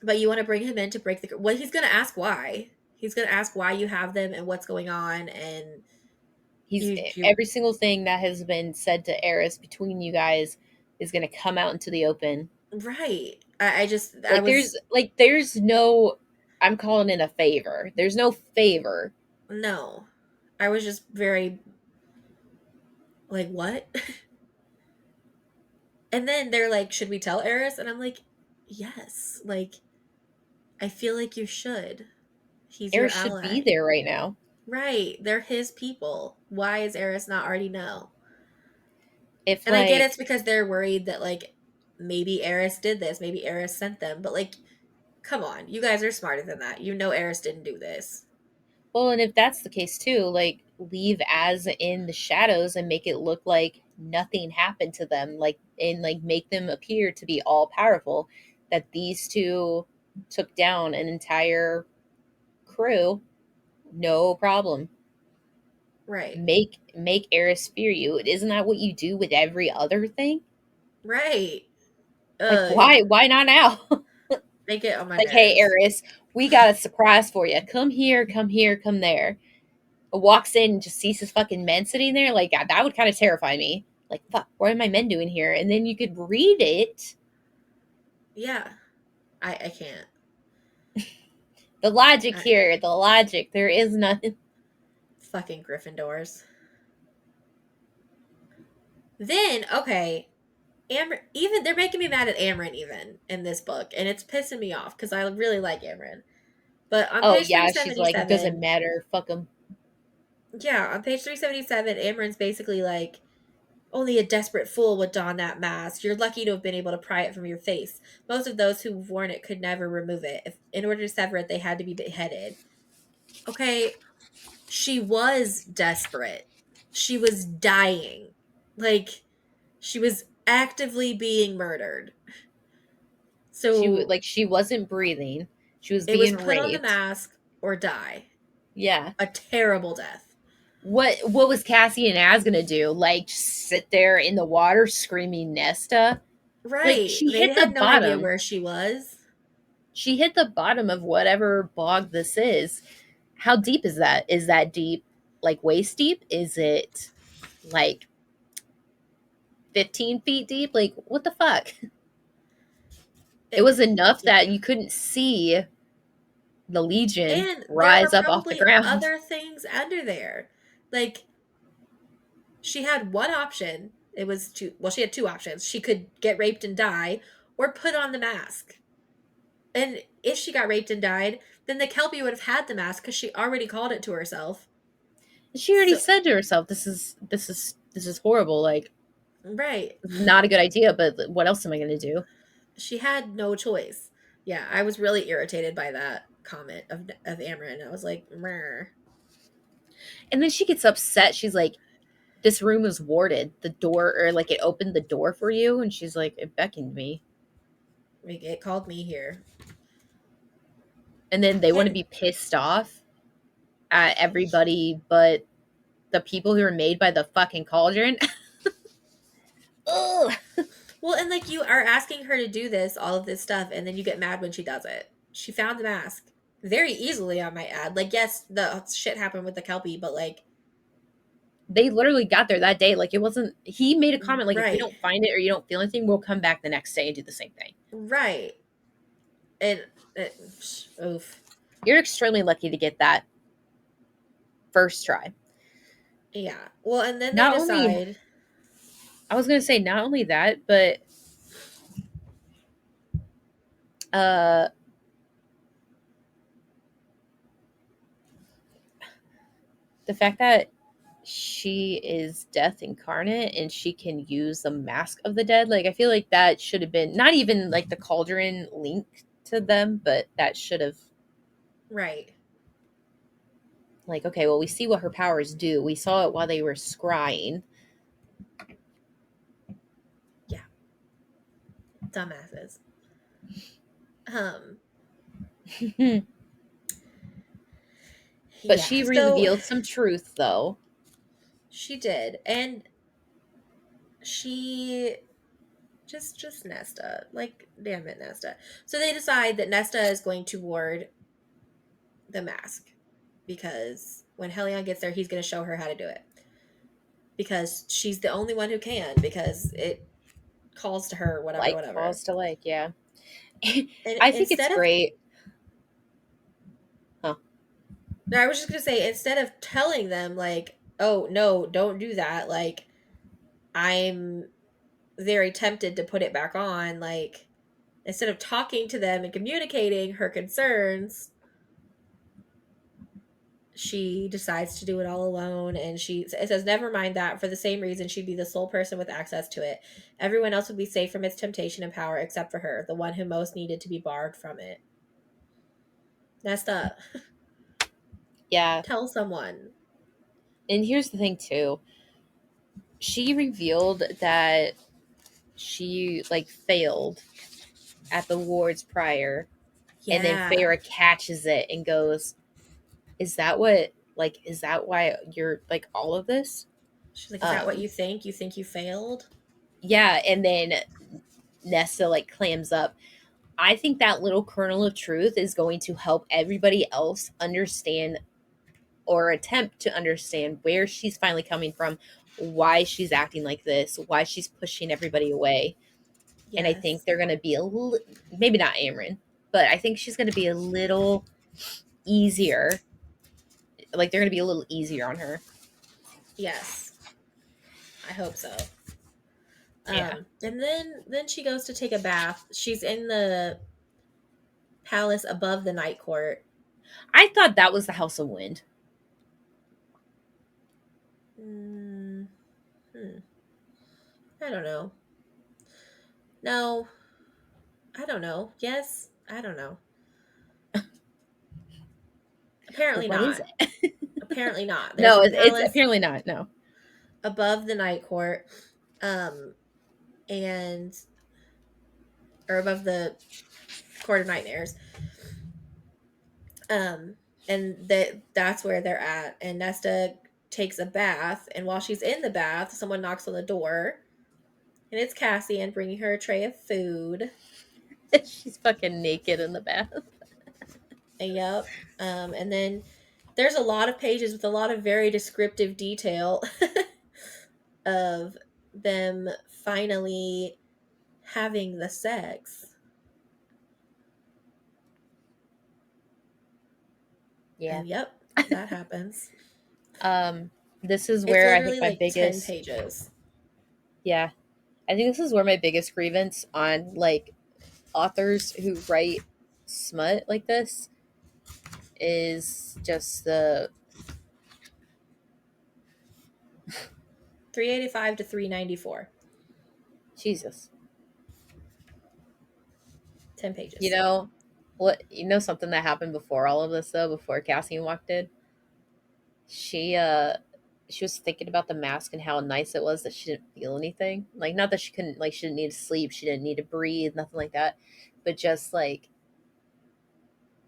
but you want to bring him in to break the. Well, he's gonna ask why. He's gonna ask why you have them and what's going on, and He's you every single thing that has been said to Eris between you guys is going to come out into the open. right. I Like was there's no, I'm calling it a favor. There's no favor. no, I was just very like what, and then they're like, should we tell Eris? And I'm like, yes. Like I feel like you should. He's your Eris should be ally. there right now. Right. They're his people. Why is Eris not already know? If And I get like, it's because they're worried that like maybe Eris did this, maybe Eris sent them, but like come on, you guys are smarter than that. You know Eris didn't do this. well, and if that's the case too, like leave as in the shadows and make it look like nothing happened to them, like and like make them appear to be all powerful. That these two took down an entire crew, no problem. Right. Make Eris fear you. Isn't that what you do with every other thing? Right. Like Yeah. why not now? They get on my Like, hey nerves. Eris, we got a surprise for you. Come here, come here, come there. Walks in and just sees his fucking men sitting there. Like that would kind of terrify me. Like, fuck, what are my men doing here? And then you could read it. Yeah. I can't. The logic I, here, the logic. There is none. fucking Gryffindors. Then, okay, even they're making me mad at Amryn even in this book, and it's pissing me off because I really like Amryn. But on Oh page yeah, she's like, it doesn't 377, matter. Fuck them. yeah, on page 377, Amryn's basically like, only a desperate fool would don that mask. You're lucky to have been able to pry it from your face. Most of those who've worn it could never remove it. If in order to sever it, they had to be beheaded. Okay, she was desperate. She was dying. Like, she was actively being murdered. So She wasn't breathing. She was it was being put on the raped. mask or die. Yeah. A terrible death. What was Cassie and Az gonna do? Like just sit there in the water screaming Nesta? Like Right. she They hit the had no idea bottom. where she was. She hit the bottom of whatever bog this is. How deep is that? Is that deep? Like waist deep? Is it like 15 feet deep? Like what the fuck? It was enough Yeah. that you couldn't see the Legion And there are rise up off the probably ground. other things under there. Like, she had one option. It was two, well, she had two options. She could get raped and die, or put on the mask. And if she got raped and died, then the Kelpie would have had the mask because she already called it to herself. She already So, said to herself, this is horrible. Like right. this is not a good idea, but what else am I gonna do? She had no choice. Yeah, I was really irritated by that comment of Amryn. I was like, Meh. And then she gets upset. She's like, this room is warded. The door, or like it opened the door for you. And she's like, it beckoned me. It called me here. And then they want to And be pissed off at everybody but the people who are made by the fucking cauldron. Ugh. well, and like you are asking her to do this, all of this stuff, and then you get mad when she does it. She found the mask very easily, I might add. Like, yes, the shit happened with the Kelpie, but like, They literally got there that day. Like it wasn't, he made a comment like, if we right, don't find it or you don't feel anything, we'll come back the next day and do the same thing. right, and oof, You're extremely lucky to get that first try. yeah. Well, and then they Not only, decide, I was going to say, not only that, but uh, the fact that she is death incarnate and she can use the mask of the dead, like I feel like that should have been not even like the cauldron link to them, but that should have, right, like, okay, well, we see what her powers do. We saw it while they were scrying. yeah, dumbasses. Um, But yeah. she So revealed some truth though. she did, and she just Nesta. Like, damn it, Nesta. So they decide that Nesta is going to ward the mask because when Helion gets there, he's going to show her how to do it because she's the only one who can because it calls to her, whatever, Like whatever. calls to like, yeah. And I think it's instead of, great. Huh. no, I was just going to say, instead of telling them, like, oh, no, don't do that, like, I'm very tempted to put it back on, like, instead of talking to them and communicating her concerns, she decides to do it all alone, and it says never mind that, for the same reason she'd be the sole person with access to it. Everyone else would be safe from its temptation and power except for her, the one who most needed to be barred from it. Messed up. Yeah. Tell someone. And here's the thing too. She revealed that she like failed at the wards prior, and then Yeah. Farah catches it and goes, is that what, like, is that why you're like all of this? She's like, is that what um you think? You think you failed? yeah, and then Nesta like clams up. I think that little kernel of truth is going to help everybody else understand or attempt to understand where she's finally coming from, why she's acting like this, why she's pushing everybody away. And I think Yes. they're going to be maybe not Amryn. but I think she's going to be a little easier. Like they're going to be a little easier on her. Yes, I hope so. Yeah. And then she goes to take a bath. She's in the palace above the night court. I thought that was the House of Wind. Mm, hmm, I don't know. No, I don't know. Yes, I don't know. Well, Apparently what is not. it? Apparently not. There's No, a it's palace apparently not. No. above the night court, um, and or above the court of nightmares, um, and that's where they're at. And Nesta takes a bath, and while she's in the bath, someone knocks on the door, and it's Cassian bringing her a tray of food. She's fucking naked in the bath. And yep, and then there's a lot of pages with a lot of very descriptive detail of them finally having the sex. Yeah. And yep, that happens. Um, this is It's where I think literally my like 10 biggest, pages. yeah, I think this is where my biggest grievance on like authors who write smut like this is just the 385 to 394. Jesus. 10 You pages. know what? You know something that happened before all of this though. Before Cassian walked in, she she was thinking about the mask and how nice it was that she didn't feel anything. Like not that she couldn't, like she didn't need to sleep, she didn't need to breathe, nothing like that, but just like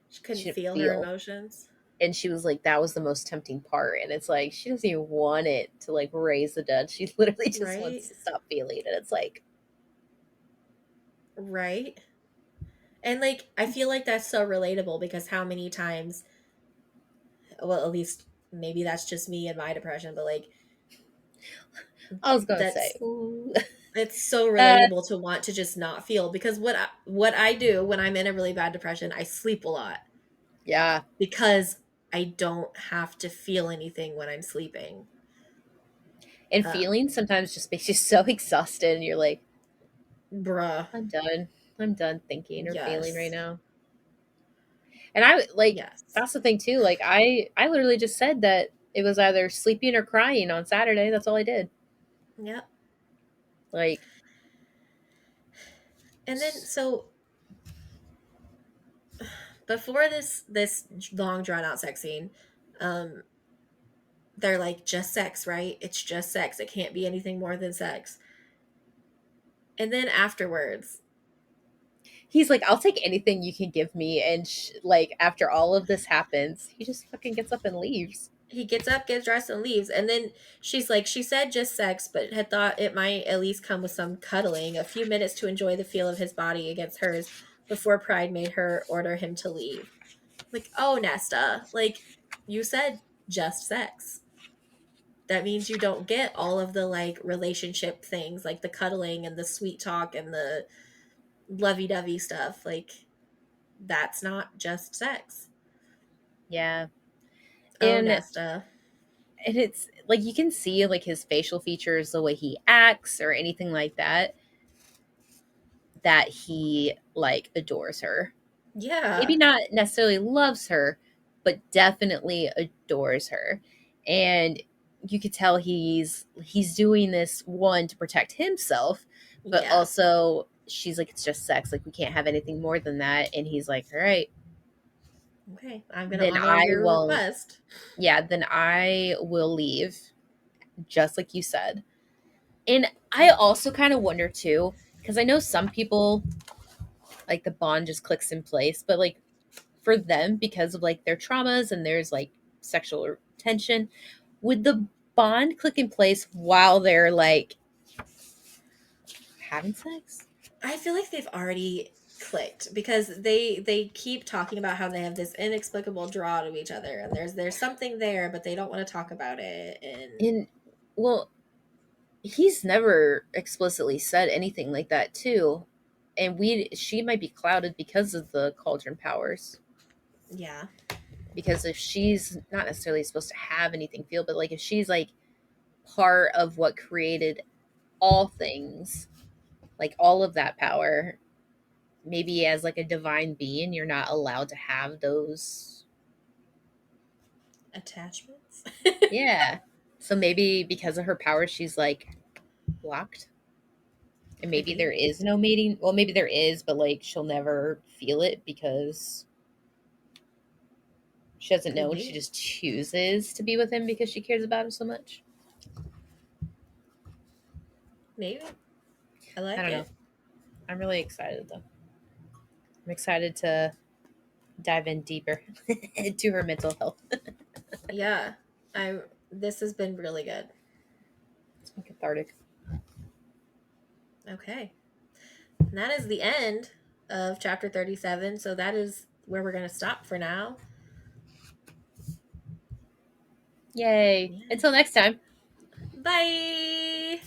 She she couldn't didn't feel her feel. emotions. And she was like, that was the most tempting part. And it's like she doesn't even want it to like raise the dead. She literally just Right? wants to stop feeling. And it's like, Right? And like, I feel like that's so relatable because how many times, well, at least maybe that's just me and my depression, but like, I was gonna say, that's ooh. it's so uh, relatable to want to just not feel because what I do when I'm in a really bad depression, I sleep a lot yeah. because I don't have to feel anything when I'm sleeping. And Um, feeling sometimes just makes you so exhausted and you're like, bruh, I'm done. I'm done thinking or feeling right yes, now. And I like yes, that's the thing too. Like I literally just said that it was either sleeping or crying on Saturday. That's all I did. yep. Like And then so before this long drawn out sex scene, um, they're like just sex, right? It's just sex. It can't be anything more than sex. And then afterwards, he's like, I'll take anything you can give me. And like after all of this happens, he just fucking gets up and leaves. he gets up, gets dressed, and leaves. And then she's like, she said just sex, but had thought it might at least come with some cuddling, a few minutes to enjoy the feel of his body against hers before pride made her order him to leave. Like, oh, Nesta, like you said, just sex. That means you don't get all of the like relationship things, like the cuddling and the sweet talk and the lovey dovey stuff. Like, that's not just sex. Yeah. Oh, And Nesta. it's like you can see like his facial features, the way he acts or anything like that, that he like adores her. Maybe Yeah. not necessarily loves her, but definitely adores her. And you could tell he's doing this one to protect himself, but Yeah. also she's like, it's just sex, like we can't have anything more than that. And he's like, all right, Okay. I'm going to then honor I your won't. request. Yeah, then I will leave, just like you said. And I Mm. also kind of wonder too, because I know some people like the bond just clicks in place, but like for them, because of like their traumas and there's like sexual tension, would the bond click in place while they're like having sex? I feel like they've already clicked because they keep talking about how they have this inexplicable draw to each other and there's something there but they don't want to talk about it and And well, he's never explicitly said anything like that too. And she might be clouded because of the cauldron powers. Yeah. Because if she's not necessarily supposed to have anything feel, but like if she's like part of what created all things, like all of that power, maybe as like a divine being, you're not allowed to have those. Attachments? Yeah. So maybe because of her power, she's like blocked. And Could maybe there be. is no mating. Well, maybe there is, but like she'll never feel it because she doesn't Could know. She be. just chooses to be with him because she cares about him so much. Maybe. I I like don't know. it. I'm really excited though. I'm excited to dive in deeper into her mental health. Yeah. I this has been really good. It's been cathartic. Okay. And that is the end of chapter 37. So that is where we're going to stop for now. Yay. Yeah. Until next time. Bye.